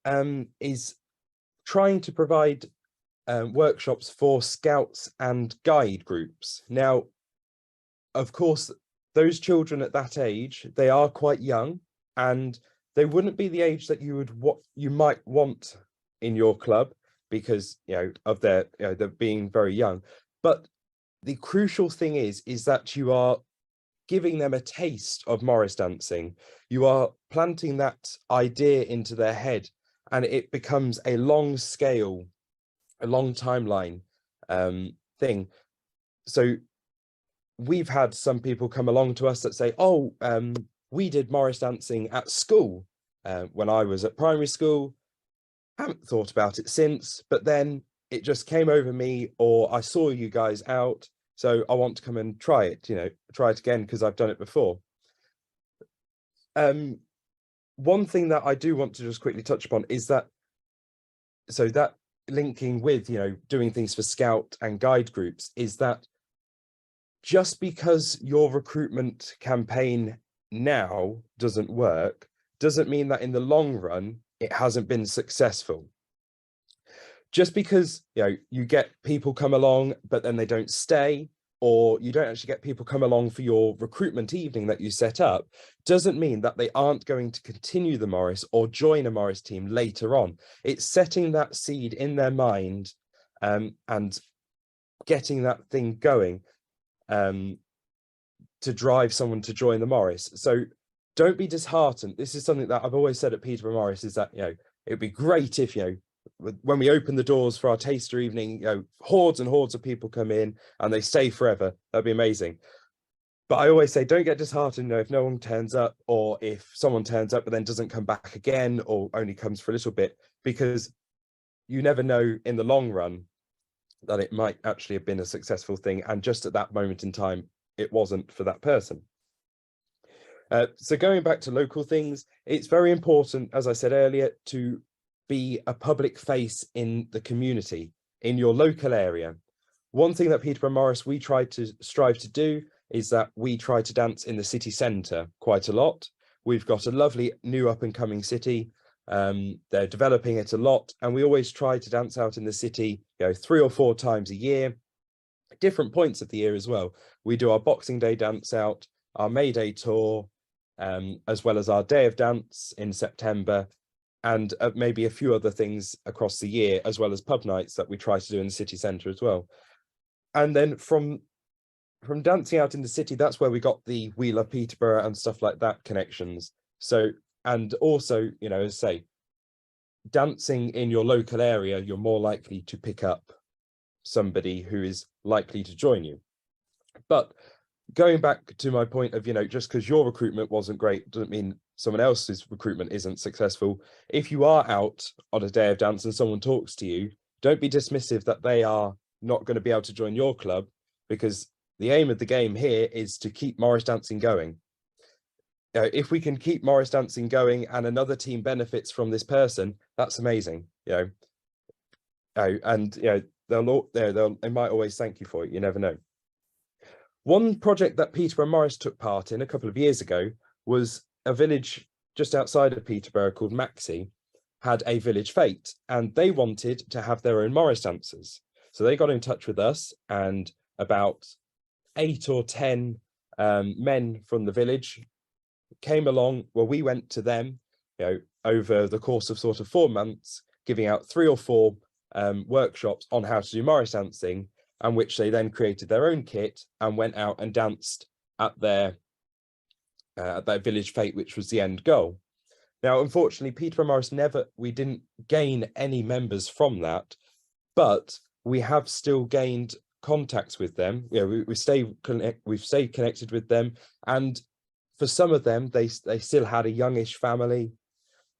is trying to provide workshops for scouts and guide groups. Now, of course, those children at that age, they are quite young, and they wouldn't be the age that you might want in your club, because you know, of their, you know, they're being very young. But the crucial thing is that you are giving them a taste of Morris Dancing. You are planting that idea into their head, and it becomes a long scale, a long timeline thing. So we've had some people come along to us that say, oh, we did Morris Dancing at school when I was at primary school. Haven't thought about it since, but then it just came over me, or I saw you guys out, so I want to come and try it, you know, try it again because I've done it before. One thing that I do want to just quickly touch upon is that, so that linking with, you know, doing things for scout and guide groups, is that just because your recruitment campaign now doesn't work, doesn't mean that in the long run it hasn't been successful. Just because, you know, you get people come along but then they don't stay, or you don't actually get people come along for your recruitment evening that you set up, doesn't mean that they aren't going to continue the Morris or join a Morris team later on. It's setting that seed in their mind and getting that thing going to drive someone to join the Morris. So don't be disheartened. This is something that I've always said at Peterborough Morris, is that, you know, it'd be great if, you know, when we open the doors for our taster evening, you know, hordes and hordes of people come in and they stay forever. That'd be amazing. But I always say, don't get disheartened, you know, if no one turns up, or if someone turns up but then doesn't come back again, or only comes for a little bit, because you never know in the long run that it might actually have been a successful thing, and just at that moment in time it wasn't for that person. So going back to local things, it's very important, as I said earlier, to be a public face in the community, in your local area. One thing that Peterborough Morris we strive to do is that we try to dance in the city centre quite a lot. We've got a lovely new up and coming city. They're developing it a lot, and we always try to dance out in the city, 3 or 4 times a year, different points of the year as well. We do our Boxing Day dance out, our May Day tour, as well as our Day of Dance in September, and maybe a few other things across the year, as well as pub nights that we try to do in the city centre as well. And then from dancing out in the city, that's where we got the Wheeler Peterborough and stuff like that connections. So, and also, as I say, dancing in your local area, you're more likely to pick up somebody who is likely to join you. But going back to my point of, just because your recruitment wasn't great doesn't mean someone else's recruitment isn't successful. If you are out on a day of dance and someone talks to you, don't be dismissive that they are not going to be able to join your club, because the aim of the game here is to keep Morris dancing going. If we can keep Morris dancing going and another team benefits from this person, that's amazing. And they might always thank you for it. You never know. One project that Peterborough Morris took part in a couple of years ago was a village just outside of Peterborough called Maxey had a village fete, and they wanted to have their own Morris dancers. So they got in touch with us, and about 8 or 10 men from the village came along. Well, we went to them, over the course of sort of 4 months, giving out 3 or 4 workshops on how to do Morris dancing, and which they then created their own kit and went out and danced at their village fete, which was the end goal. Now, unfortunately, Peterborough Morris we didn't gain any members from that, but we have still gained contacts with them. We've stayed connected with them, and for some of them, they still had a youngish family,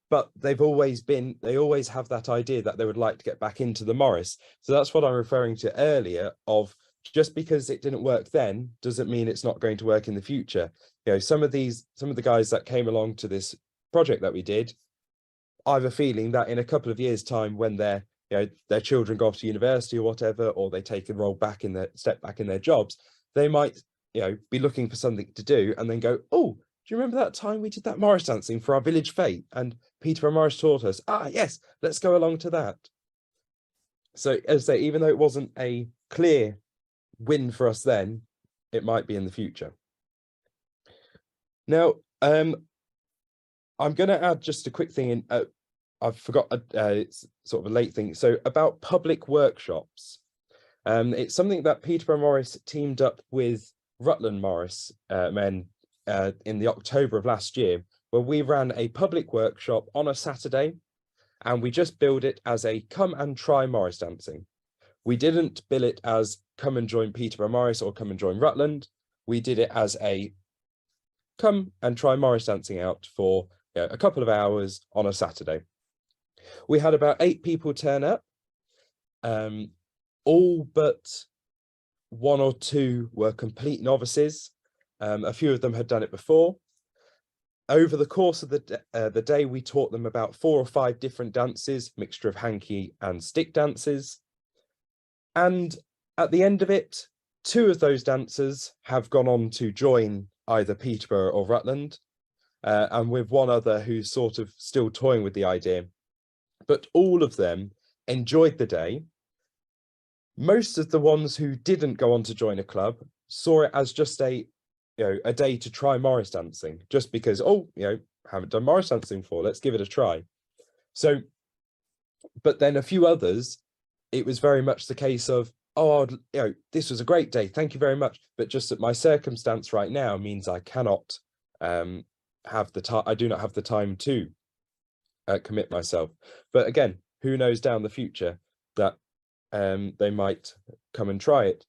but they always have that idea that they would like to get back into the Morris. So that's what I'm referring to earlier of, just because it didn't work then doesn't mean it's not going to work in the future. Some of the guys that came along to this project that we did, I have a feeling that in a couple of years' time, when their children go off to university or whatever, or they take a step back in their jobs, they might be looking for something to do and then go, oh, do you remember that time we did that Morris dancing for our village fete and Peterborough Morris taught us? Yes, let's go along to that. So as I say, even though it wasn't a clear win for us then, it might be in the future. Now, I'm going to add just a quick thing in. I forgot, it's sort of a late thing. So about public workshops. It's something that Peterborough Morris teamed up with Rutland Morris men in the October of last year, where we ran a public workshop on a Saturday, and we just billed it as a come and try Morris dancing. We didn't bill it as come and join Peterborough Morris or come and join Rutland. We did it as a come and try Morris dancing out for a couple of hours on a Saturday. We had about 8 people turn up. All but 1 or 2 were complete novices. A few of them had done it before. Over the course of the day, we taught them about 4 or 5 different dances, mixture of hanky and stick dances. And at the end of it, 2 of those dancers have gone on to join either Peterborough or Rutland, and with 1 other who's sort of still toying with the idea. But all of them enjoyed the day. Most of the ones who didn't go on to join a club saw it as just a day to try Morris dancing, just because, haven't done Morris dancing before, let's give it a try. So, but then a few others, it was very much the case of, this was a great day, thank you very much, but just that my circumstance right now means I cannot have the time. I do not have the time to commit myself. But again, who knows down the future that they might come and try it.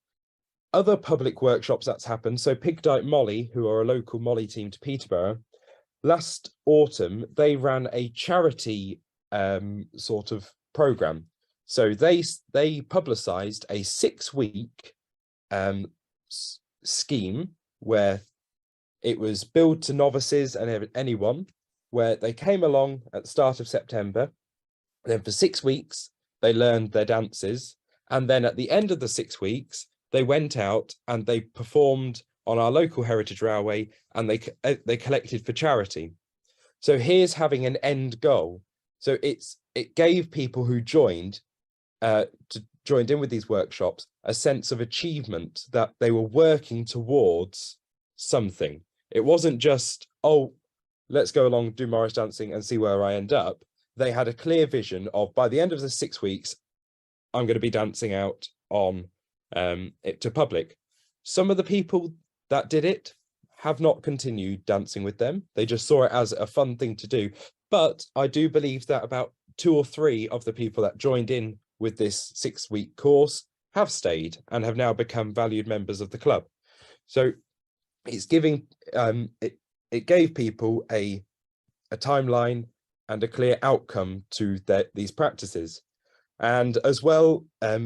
Other public workshops that's happened. So Pigdyke Molly, who are a local Molly team to Peterborough, last autumn, they ran a charity sort of program. So they publicised a 6-week scheme where it was billed to novices and anyone, where they came along at the start of September. Then for 6 weeks, they learned their dances. And then at the end of the 6 weeks, they went out and they performed on our local heritage railway, and they collected for charity. So here's having an end goal. So it gave people who joined in with these workshops a sense of achievement, that they were working towards something. It wasn't just, oh, let's go along, do Morris dancing and see where I end up. They had a clear vision of, by the end of the 6 weeks, I'm going to be dancing out on it to public. Some of the people that did it have not continued dancing with them. They just saw it as a fun thing to do. But I do believe that about 2 or 3 of the people that joined in with this 6-week course have stayed and have now become valued members of the club. So it's giving, it gave people a timeline and a clear outcome to these practices. And as well,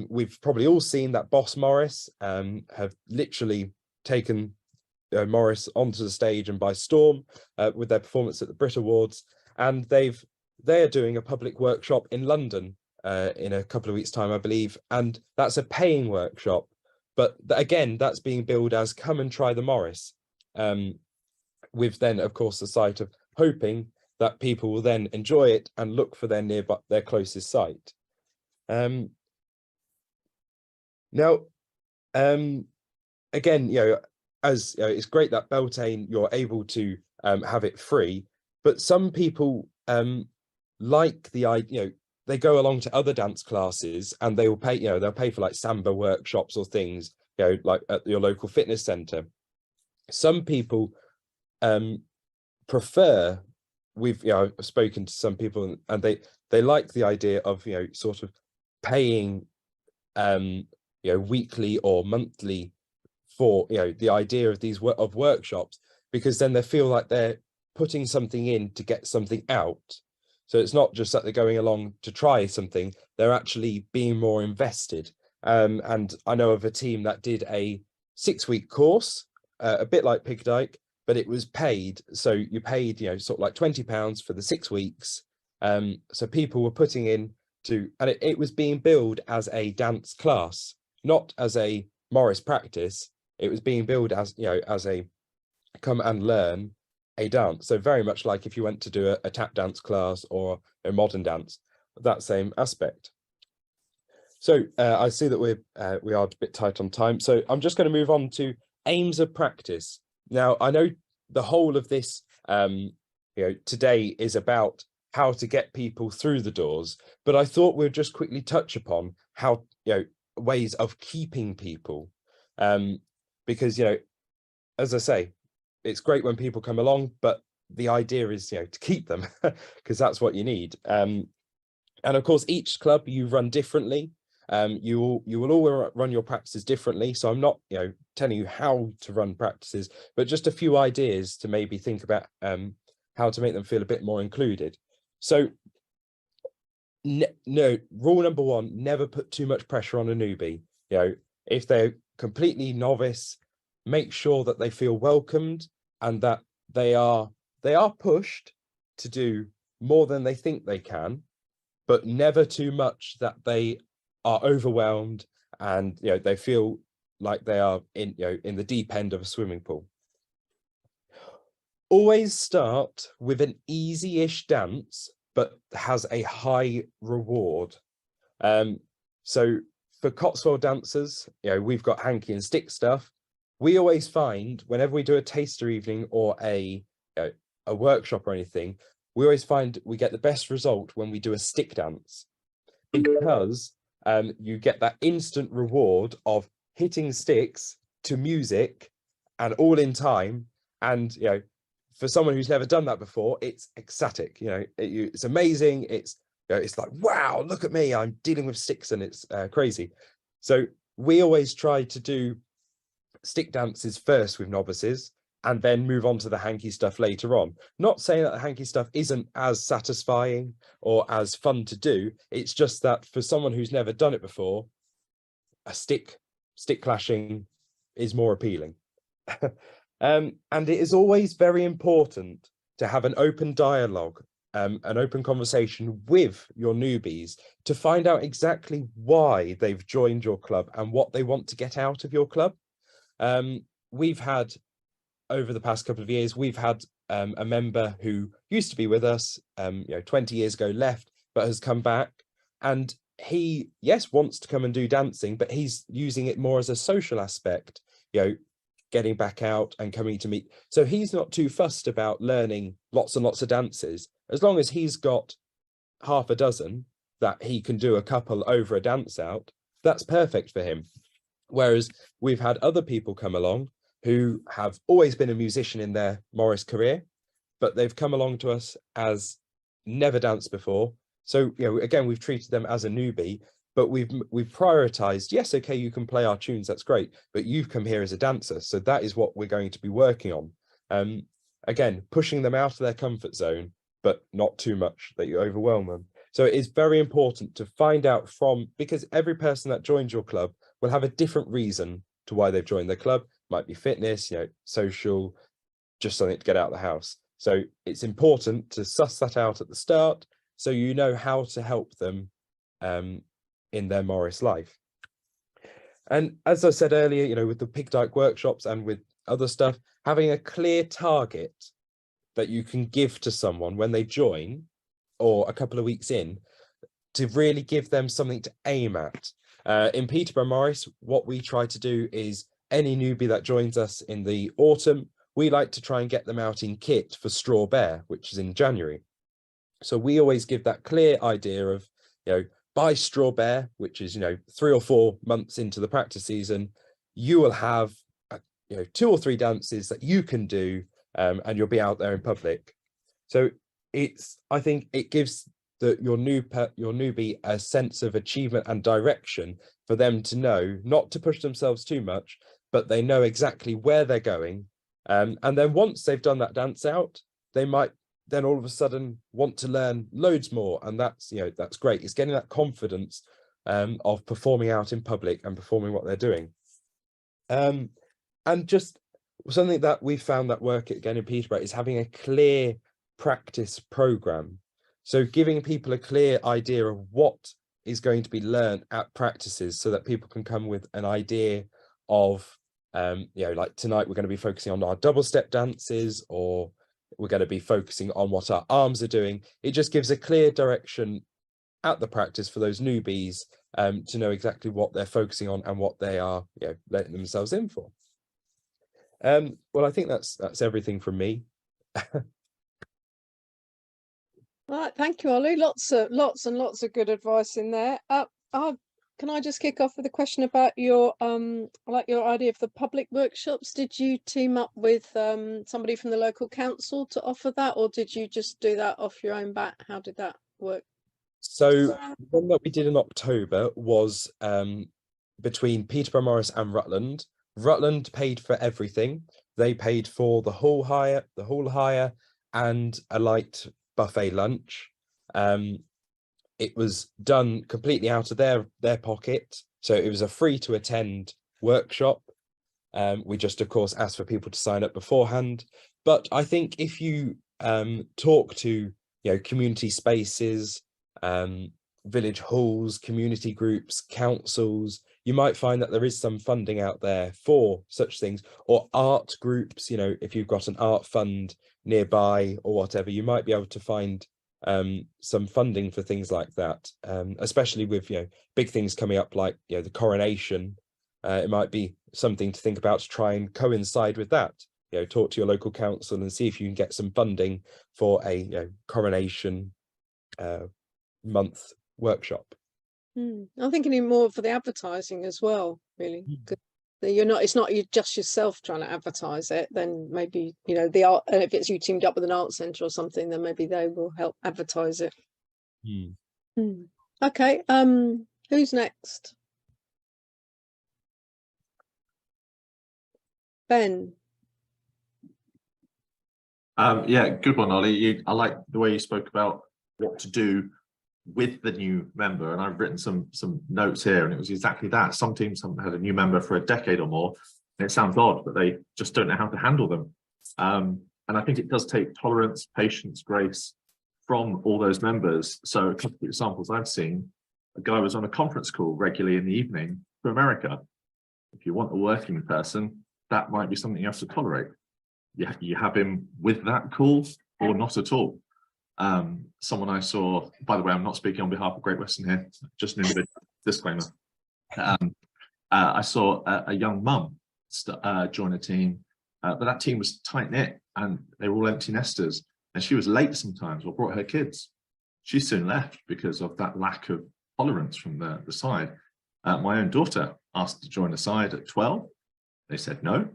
we've probably all seen that Boss Morris have literally taken Morris onto the stage and by storm with their performance at the Brit Awards. And they're doing a public workshop in London in a couple of weeks' time, I believe. And that's a paying workshop. But again, that's being billed as come and try the Morris. With then, of course, the sight of hoping that people will then enjoy it and look for their closest site. Now, again, as it's great that Beltane you're able to have it free, but some people like the idea. They go along to other dance classes and they will pay. They'll pay for like samba workshops or things. Like at your local fitness centre. Some people prefer. I've spoken to some people and they like the idea of sort of paying weekly or monthly for the idea of these workshops, because then they feel like they're putting something in to get something out. So it's not just that they're going along to try something, they're actually being more invested. And I know of a team that did a 6-week course, a bit like Pigdyke, but it was paid. So you paid, sort of like £20 for the 6 weeks. So people were putting in and it was being billed as a dance class, not as a Morris practice. It was being billed as, as a come and learn a dance. So very much like if you went to do a tap dance class or a modern dance, that same aspect. So I see that we are a bit tight on time. So I'm just going to move on to aims of practice. Now, I know the whole of this, today is about how to get people through the doors, but I thought we'd just quickly touch upon how, ways of keeping people, because, as I say, it's great when people come along, but the idea is, to keep them because that's what you need. And of course, each club you run differently. You will all run your practices differently. So I'm not, telling you how to run practices, but just a few ideas to maybe think about how to make them feel a bit more included. So no, rule number 1, never put too much pressure on a newbie. If they're completely novice, make sure that they feel welcomed and that they are pushed to do more than they think they can, but never too much that they are overwhelmed and they feel like they are in in the deep end of a swimming pool. Always start with an easy-ish dance, but has a high reward. So for Cotswold dancers, we've got hanky and stick stuff. We always find whenever we do a taster evening or a workshop or anything, we always find we get the best result when we do a stick dance, because you get that instant reward of hitting sticks to music and all in time. And for someone who's never done that before, it's ecstatic. It's amazing. It's like, wow, look at me, I'm dealing with sticks, and it's crazy. So we always try to do stick dances first with novices and then move on to the hanky stuff later on. Not saying that the hanky stuff isn't as satisfying or as fun to do. It's just that for someone who's never done it before, a stick clashing is more appealing. And it is always very important to have an open dialogue, an open conversation with your newbies to find out exactly why they've joined your club and what they want to get out of your club. We've had, over the past couple of years, we've had a member who used to be with us, 20 years ago, left, but has come back, and he, yes, wants to come and do dancing, but he's using it more as a social aspect, getting back out and coming to meet. So he's not too fussed about learning lots and lots of dances, as long as he's got half a dozen that he can do a couple over a dance out, that's perfect for him. Whereas we've had other people come along who have always been a musician in their Morris career, but they've come along to us as never danced before. So, again, we've treated them as a newbie, but we've prioritized, yes, okay, you can play our tunes, that's great, but you've come here as a dancer. So that is what we're going to be working on. Again, pushing them out of their comfort zone, but not too much that you overwhelm them. So it is very important to find out because every person that joins your club will have a different reason to why they've joined the club. Might be fitness, social, just something to get out of the house. So it's important to suss that out at the start, so you know how to help them in their Morris life. And as I said earlier, with the Pig Dyke workshops and with other stuff, having a clear target that you can give to someone when they join or a couple of weeks in, to really give them something to aim at. In Peterborough Morris, what we try to do is any newbie that joins us in the autumn, we like to try and get them out in kit for Straw Bear, which is in January. So we always give that clear idea of, by Straw Bear, which is, 3 or 4 months into the practice season, you will have, 2 or 3 dances that you can do, and you'll be out there in public. So I think it gives your newbie a sense of achievement and direction for them to know, not to push themselves too much, but they know exactly where they're going. And then once they've done that dance out, they might then all of a sudden want to learn loads more. And that's great. It's getting that confidence of performing out in public and performing what they're doing. And just something that we found that work again in Peterborough is having a clear practice program. So giving people a clear idea of what is going to be learned at practices, so that people can come with an idea of, like tonight we're going to be focusing on our double step dances, or we're going to be focusing on what our arms are doing. It just gives a clear direction at the practice for those newbies to know exactly what they're focusing on and what they are letting themselves in for. Well, I think that's everything from me. All right, thank you, Ollie. Lots and lots of good advice in there. Can I just kick off with a question about your your idea of the public workshops? Did you team up with somebody from the local council to offer that, or did you just do that off your own bat? How did that work? So the one that we did in October was between Peterborough Morris and Rutland. Rutland paid for everything. They paid for the hall hire, and a light buffet lunch. It was done completely out of their pocket, so it was a free to attend workshop. We just, of course, asked for people to sign up beforehand. But I think if you talk to community spaces, village halls, community groups, councils, you might find that there is some funding out there for such things, or art groups. If you've got an art fund nearby or whatever, you might be able to find some funding for things like that, especially with big things coming up like the coronation. It might be something to think about to try and coincide with that. Talk to your local council and see if you can get some funding for a coronation month workshop. I'm thinking more for the advertising as well, really. It's not you just yourself trying to advertise it. Then maybe the art, and if it's you teamed up with an art centre or something, then maybe they will help advertise it. Okay, who's next? Ben. Yeah, good one, Ollie. I like the way you spoke about what to do with the new member, and I've written some notes here, and it was exactly that. Some teams haven't had a new member for a decade or more, And it sounds odd, but they just don't know how to handle them. And I think it does take tolerance, patience, grace from all those members. So a couple of examples I've seen, a guy was on a conference call regularly in the evening to America. If you want a working person, that might be something you have to tolerate. You have him with that call or not at all. Someone I saw, by the way, I'm not speaking on behalf of Great Western here, just an individual disclaimer. I saw a young mum join a team, but that team was tight knit and they were all empty nesters, and she was late sometimes or brought her kids. She soon left because of that lack of tolerance from the side. My own daughter asked to join a side at 12. They said no.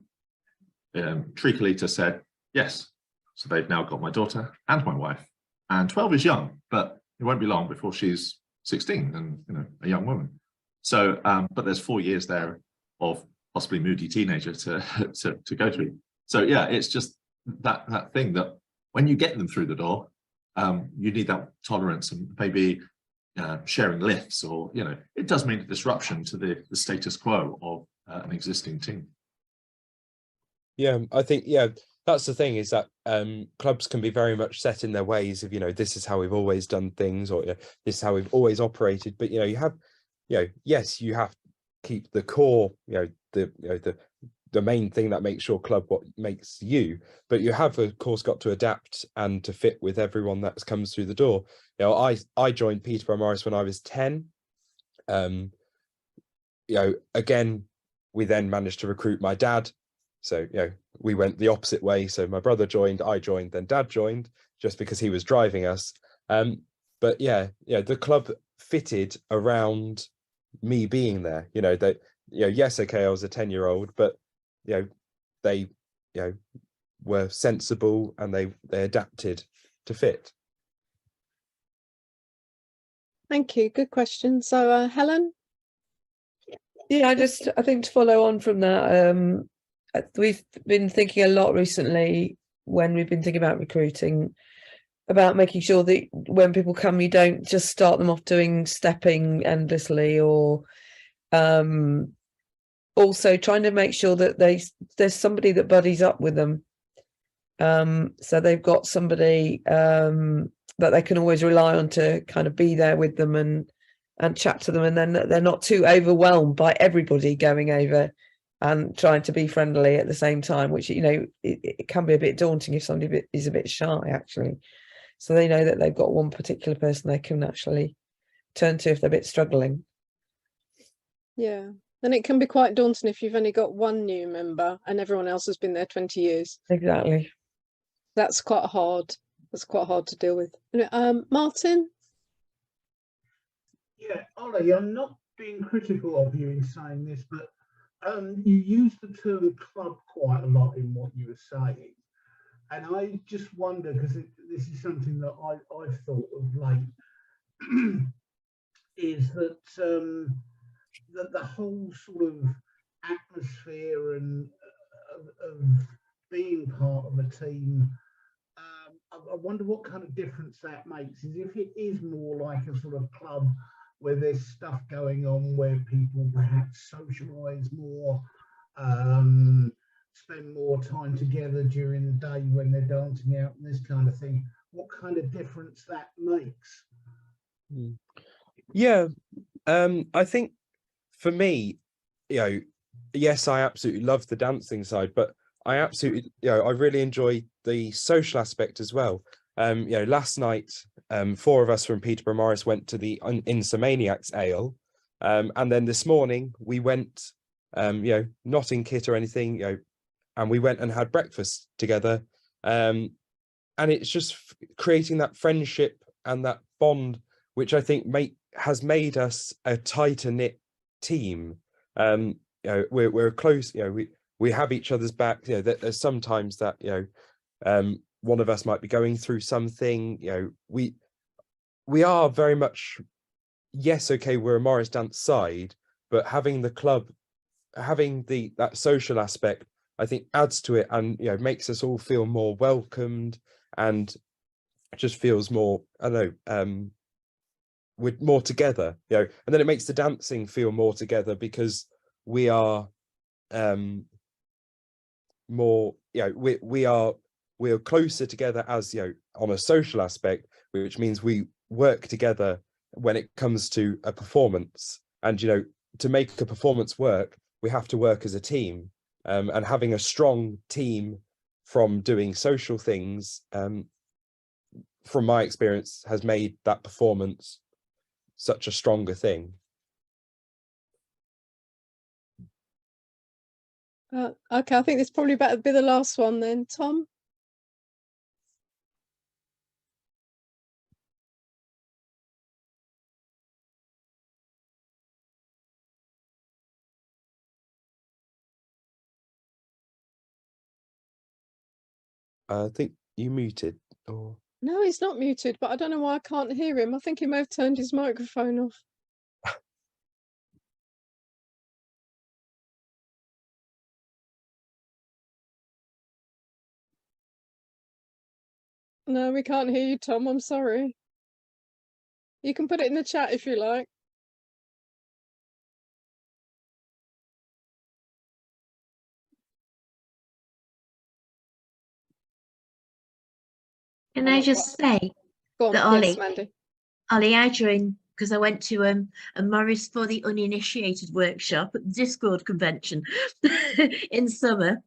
Tricolita said yes. So they've now got my daughter and my wife. And 12 is young, but it won't be long before she's 16 and a young woman. So, but there's 4 years there of possibly moody teenager to go through. So yeah, it's just that thing that when you get them through the door, you need that tolerance and maybe sharing lifts, or it does mean a disruption to the status quo of an existing team. Yeah, I think that's the thing, is that clubs can be very much set in their ways of this is how we've always done things, or this is how we've always operated. But you have yes, you have to keep the core, the main thing that makes your club what makes you, but you have of course got to adapt and to fit with everyone that comes through the door. I joined Peterborough Morris when I was 10. Again, we then managed to recruit my dad. So, we went the opposite way. So my brother joined, I joined, then dad joined, just because he was driving us. But the club fitted around me being there. Yes, okay, I was a 10-year-old, but they were sensible and they adapted to fit. Thank you. Good question. So, Helen? Yeah, I think to follow on from that, we've been thinking a lot recently when we've been thinking about recruiting, about making sure that when people come, you don't just start them off doing stepping endlessly, or also trying to make sure that there's somebody that buddies up with them. So they've got somebody that they can always rely on to kind of be there with them and chat to them, and then they're not too overwhelmed by everybody going over and trying to be friendly at the same time, which it can be a bit daunting if somebody is a bit shy, actually. So they know that they've got one particular person they can actually turn to if they're a bit struggling. Yeah. And it can be quite daunting if you've only got one new member and everyone else has been there 20 years. Exactly. That's quite hard. That's quite hard to deal with. Martin? Yeah, Ollie, I'm not being critical of you in saying this, but you use the term club quite a lot in what you were saying. And I just wonder, because this is something that I've thought of late, is that that the whole sort of atmosphere and of being part of a team, I wonder what kind of difference that makes. Is if it is more like a sort of club where there's stuff going on, where people perhaps socialise more, spend more time together during the day when they're dancing out and this kind of thing, what kind of difference that makes? Yeah, I think for me, yes, I absolutely love the dancing side, but I absolutely, I really enjoy the social aspect as well. Last night, 4 of us from Peterborough Morris went to the Insomaniacs Ale, and then this morning we went, not in kit or anything, and we went and had breakfast together, and it's just creating that friendship and that bond, which I think has made us a tighter knit team. We're close. We have each other's back. There's sometimes that one of us might be going through something. We are very much, yes, okay, we're a Morris dance side, but having the club, having that social aspect, I think adds to it, and makes us all feel more welcomed, and just feels more, I don't know, we're more together, and then it makes the dancing feel more together because we are more, we are closer together as, on a social aspect, which means we work together when it comes to a performance. And, to make a performance work, we have to work as a team, and having a strong team from doing social things, from my experience, has made that performance such a stronger thing. Okay, I think this probably better be the last one then, Tom. I think you muted, or No, he's not muted, but I don't know why I can't hear him. I think he may have turned his microphone off. No, we can't hear you, Tom. I'm sorry. You can put it in the chat if you like. Can I just say Go on, that yes, Mandy. Ollie, I joined because I went to a Morris for the Uninitiated workshop at the Discord convention in summer.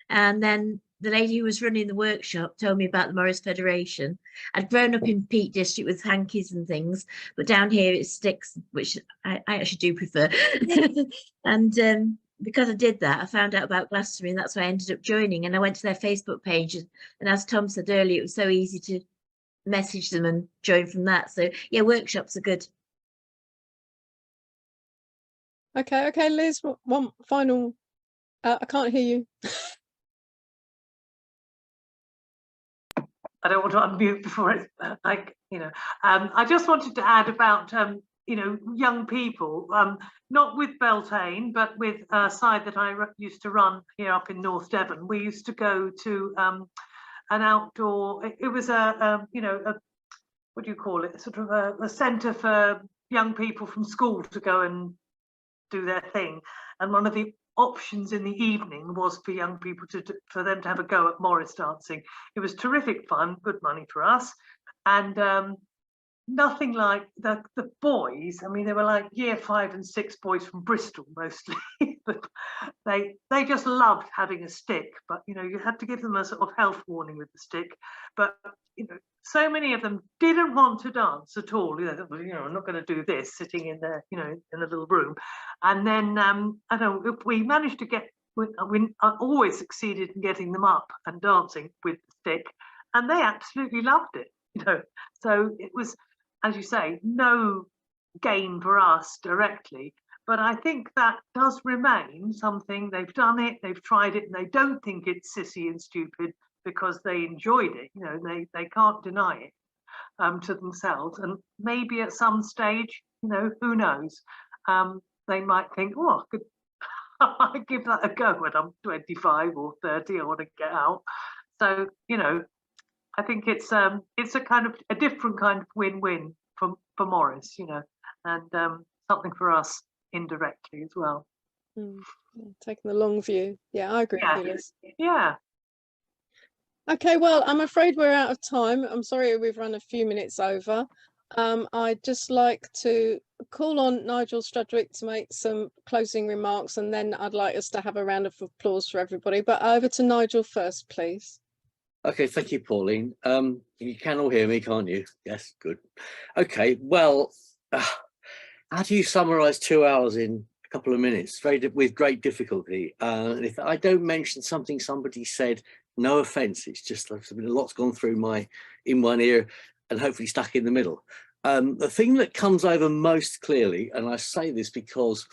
And then the lady who was running the workshop told me about the Morris Federation. I'd grown up in Peak District with hankies and things, but down here it's sticks, which I actually do prefer. And because I did that, I found out about Glastonbury, and that's why I ended up joining. And I went to their Facebook page, and as Tom said earlier, it was so easy to message them and join from that. So yeah, workshops are good. Okay, Liz, one final. I can't hear you. I don't want to unmute before it's I just wanted to add about young people, not with Beltane, but with a side that I used to run here up in North Devon. We used to go to an outdoor, it was what do you call it, sort of a centre for young people from school to go and do their thing. And one of the options in the evening was for young people for them to have a go at Morris dancing. It was terrific fun, good money for us, and nothing like the boys. I mean, they were like year 5 and 6 boys from Bristol mostly, but they just loved having a stick. But you had to give them a sort of health warning with the stick. But so many of them didn't want to dance at all. I'm not going to do this sitting in there, in the little room. And then I don't know, if we managed to get, I always succeeded in getting them up and dancing with the stick, and they absolutely loved it. So it was, as you say, no gain for us directly, but I think that does remain something. They've done it, they've tried it, and they don't think it's sissy and stupid because they enjoyed it. They can't deny it to themselves. And maybe at some stage, who knows, they might think, oh, I could I give that a go when I'm 25 or 30. I want to get out. So I think it's a kind of a different kind of win-win for Morris, and something for us indirectly as well. Taking the long view. Yeah, I agree with you, Liz. Yeah. Okay, well, I'm afraid we're out of time. I'm sorry we've run a few minutes over. I'd just like to call on Nigel Strudwick to make some closing remarks, and then I'd like us to have a round of applause for everybody. But over to Nigel first, please. Okay, thank you, Pauline. You can all hear me, can't you? Yes, good. Okay, well, how do you summarise 2 hours in a couple of minutes? With great difficulty. If I don't mention something somebody said, no offence, it's just a lot's gone through in one ear and hopefully stuck in the middle. The thing that comes over most clearly, and I say this because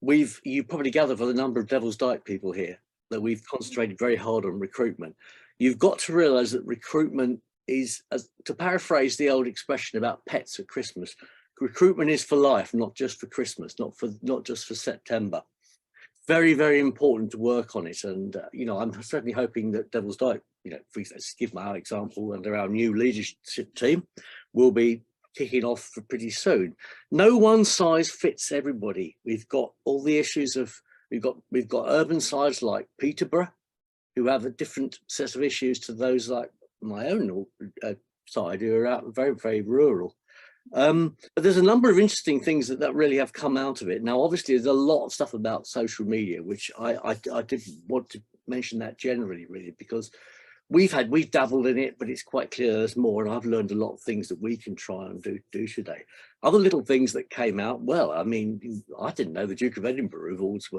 you probably gather for the number of Devil's Dyke people here that we've concentrated very hard on recruitment. You've got to realise that recruitment is, to paraphrase the old expression about pets at Christmas, recruitment is for life, not just for Christmas, not just for September. Very, very important to work on it. And, I'm certainly hoping that Devil's Dyke, if we give our example under our new leadership team, will be kicking off for pretty soon. No one size fits everybody. We've got all the issues of, we've got urban sides like Peterborough, who have a different set of issues to those like my own side, who are out very, very rural. But there's a number of interesting things that really have come out of it. Now, obviously, there's a lot of stuff about social media, which I did want to mention that generally, really, because we've dabbled in it, but it's quite clear there's more, and I've learned a lot of things that we can try and do today. Other little things that came out, well, I mean, I didn't know the Duke of Edinburgh rules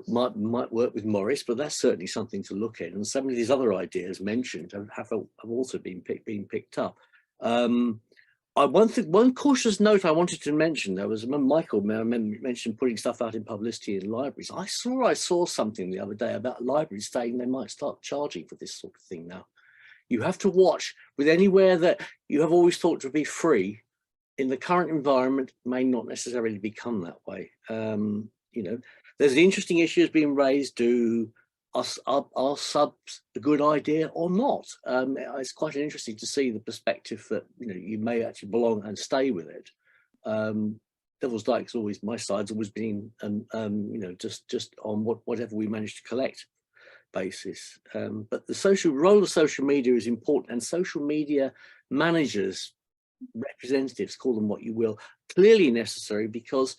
might work with Morris, but that's certainly something to look at. And some of these other ideas mentioned have also been picked up. One cautious note I wanted to mention, there was Michael mentioned putting stuff out in publicity in libraries. I saw something the other day about libraries saying they might start charging for this sort of thing now. You have to watch with anywhere that you have always thought to be free. In the current environment, may not necessarily become that way. You know, there's interesting issues being raised. Are subs a good idea or not? It's quite interesting to see the perspective that, you know, you may actually belong and stay with it. Devil's Dyke's always, my side's always been, you know, just on whatever we manage to collect basis. But the role of social media is important, and social media managers, representatives, call them what you will, clearly necessary, because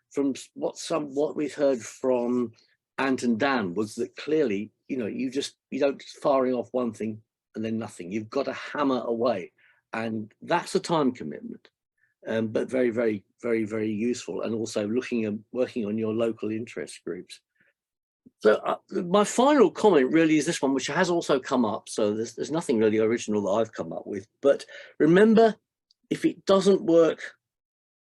from what we've heard from Ant and Dan was that clearly, you know, you don't firing off one thing and then nothing. You've got to hammer away, and that's a time commitment, but very, very, very, very useful. And also working on your local interest groups. So my final comment really is this one, which has also come up. So there's nothing really original that I've come up with. But remember, if it doesn't work,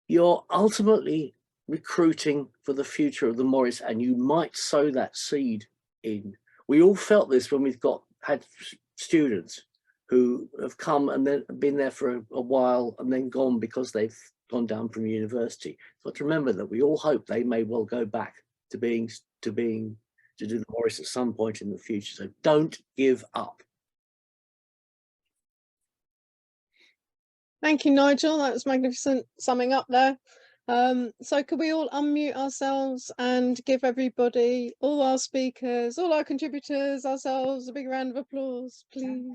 you're ultimately recruiting for the future of the Morris, and you might sow that seed in. We all felt this when we've had students who have come and then been there for a while and then gone because they've gone down from university. But remember that we all hope they may well go back to do the Morris at some point in the future. So don't give up. Thank you, Nigel. That was magnificent summing up there. So could we all unmute ourselves and give everybody, all our speakers, all our contributors, ourselves, a big round of applause, please?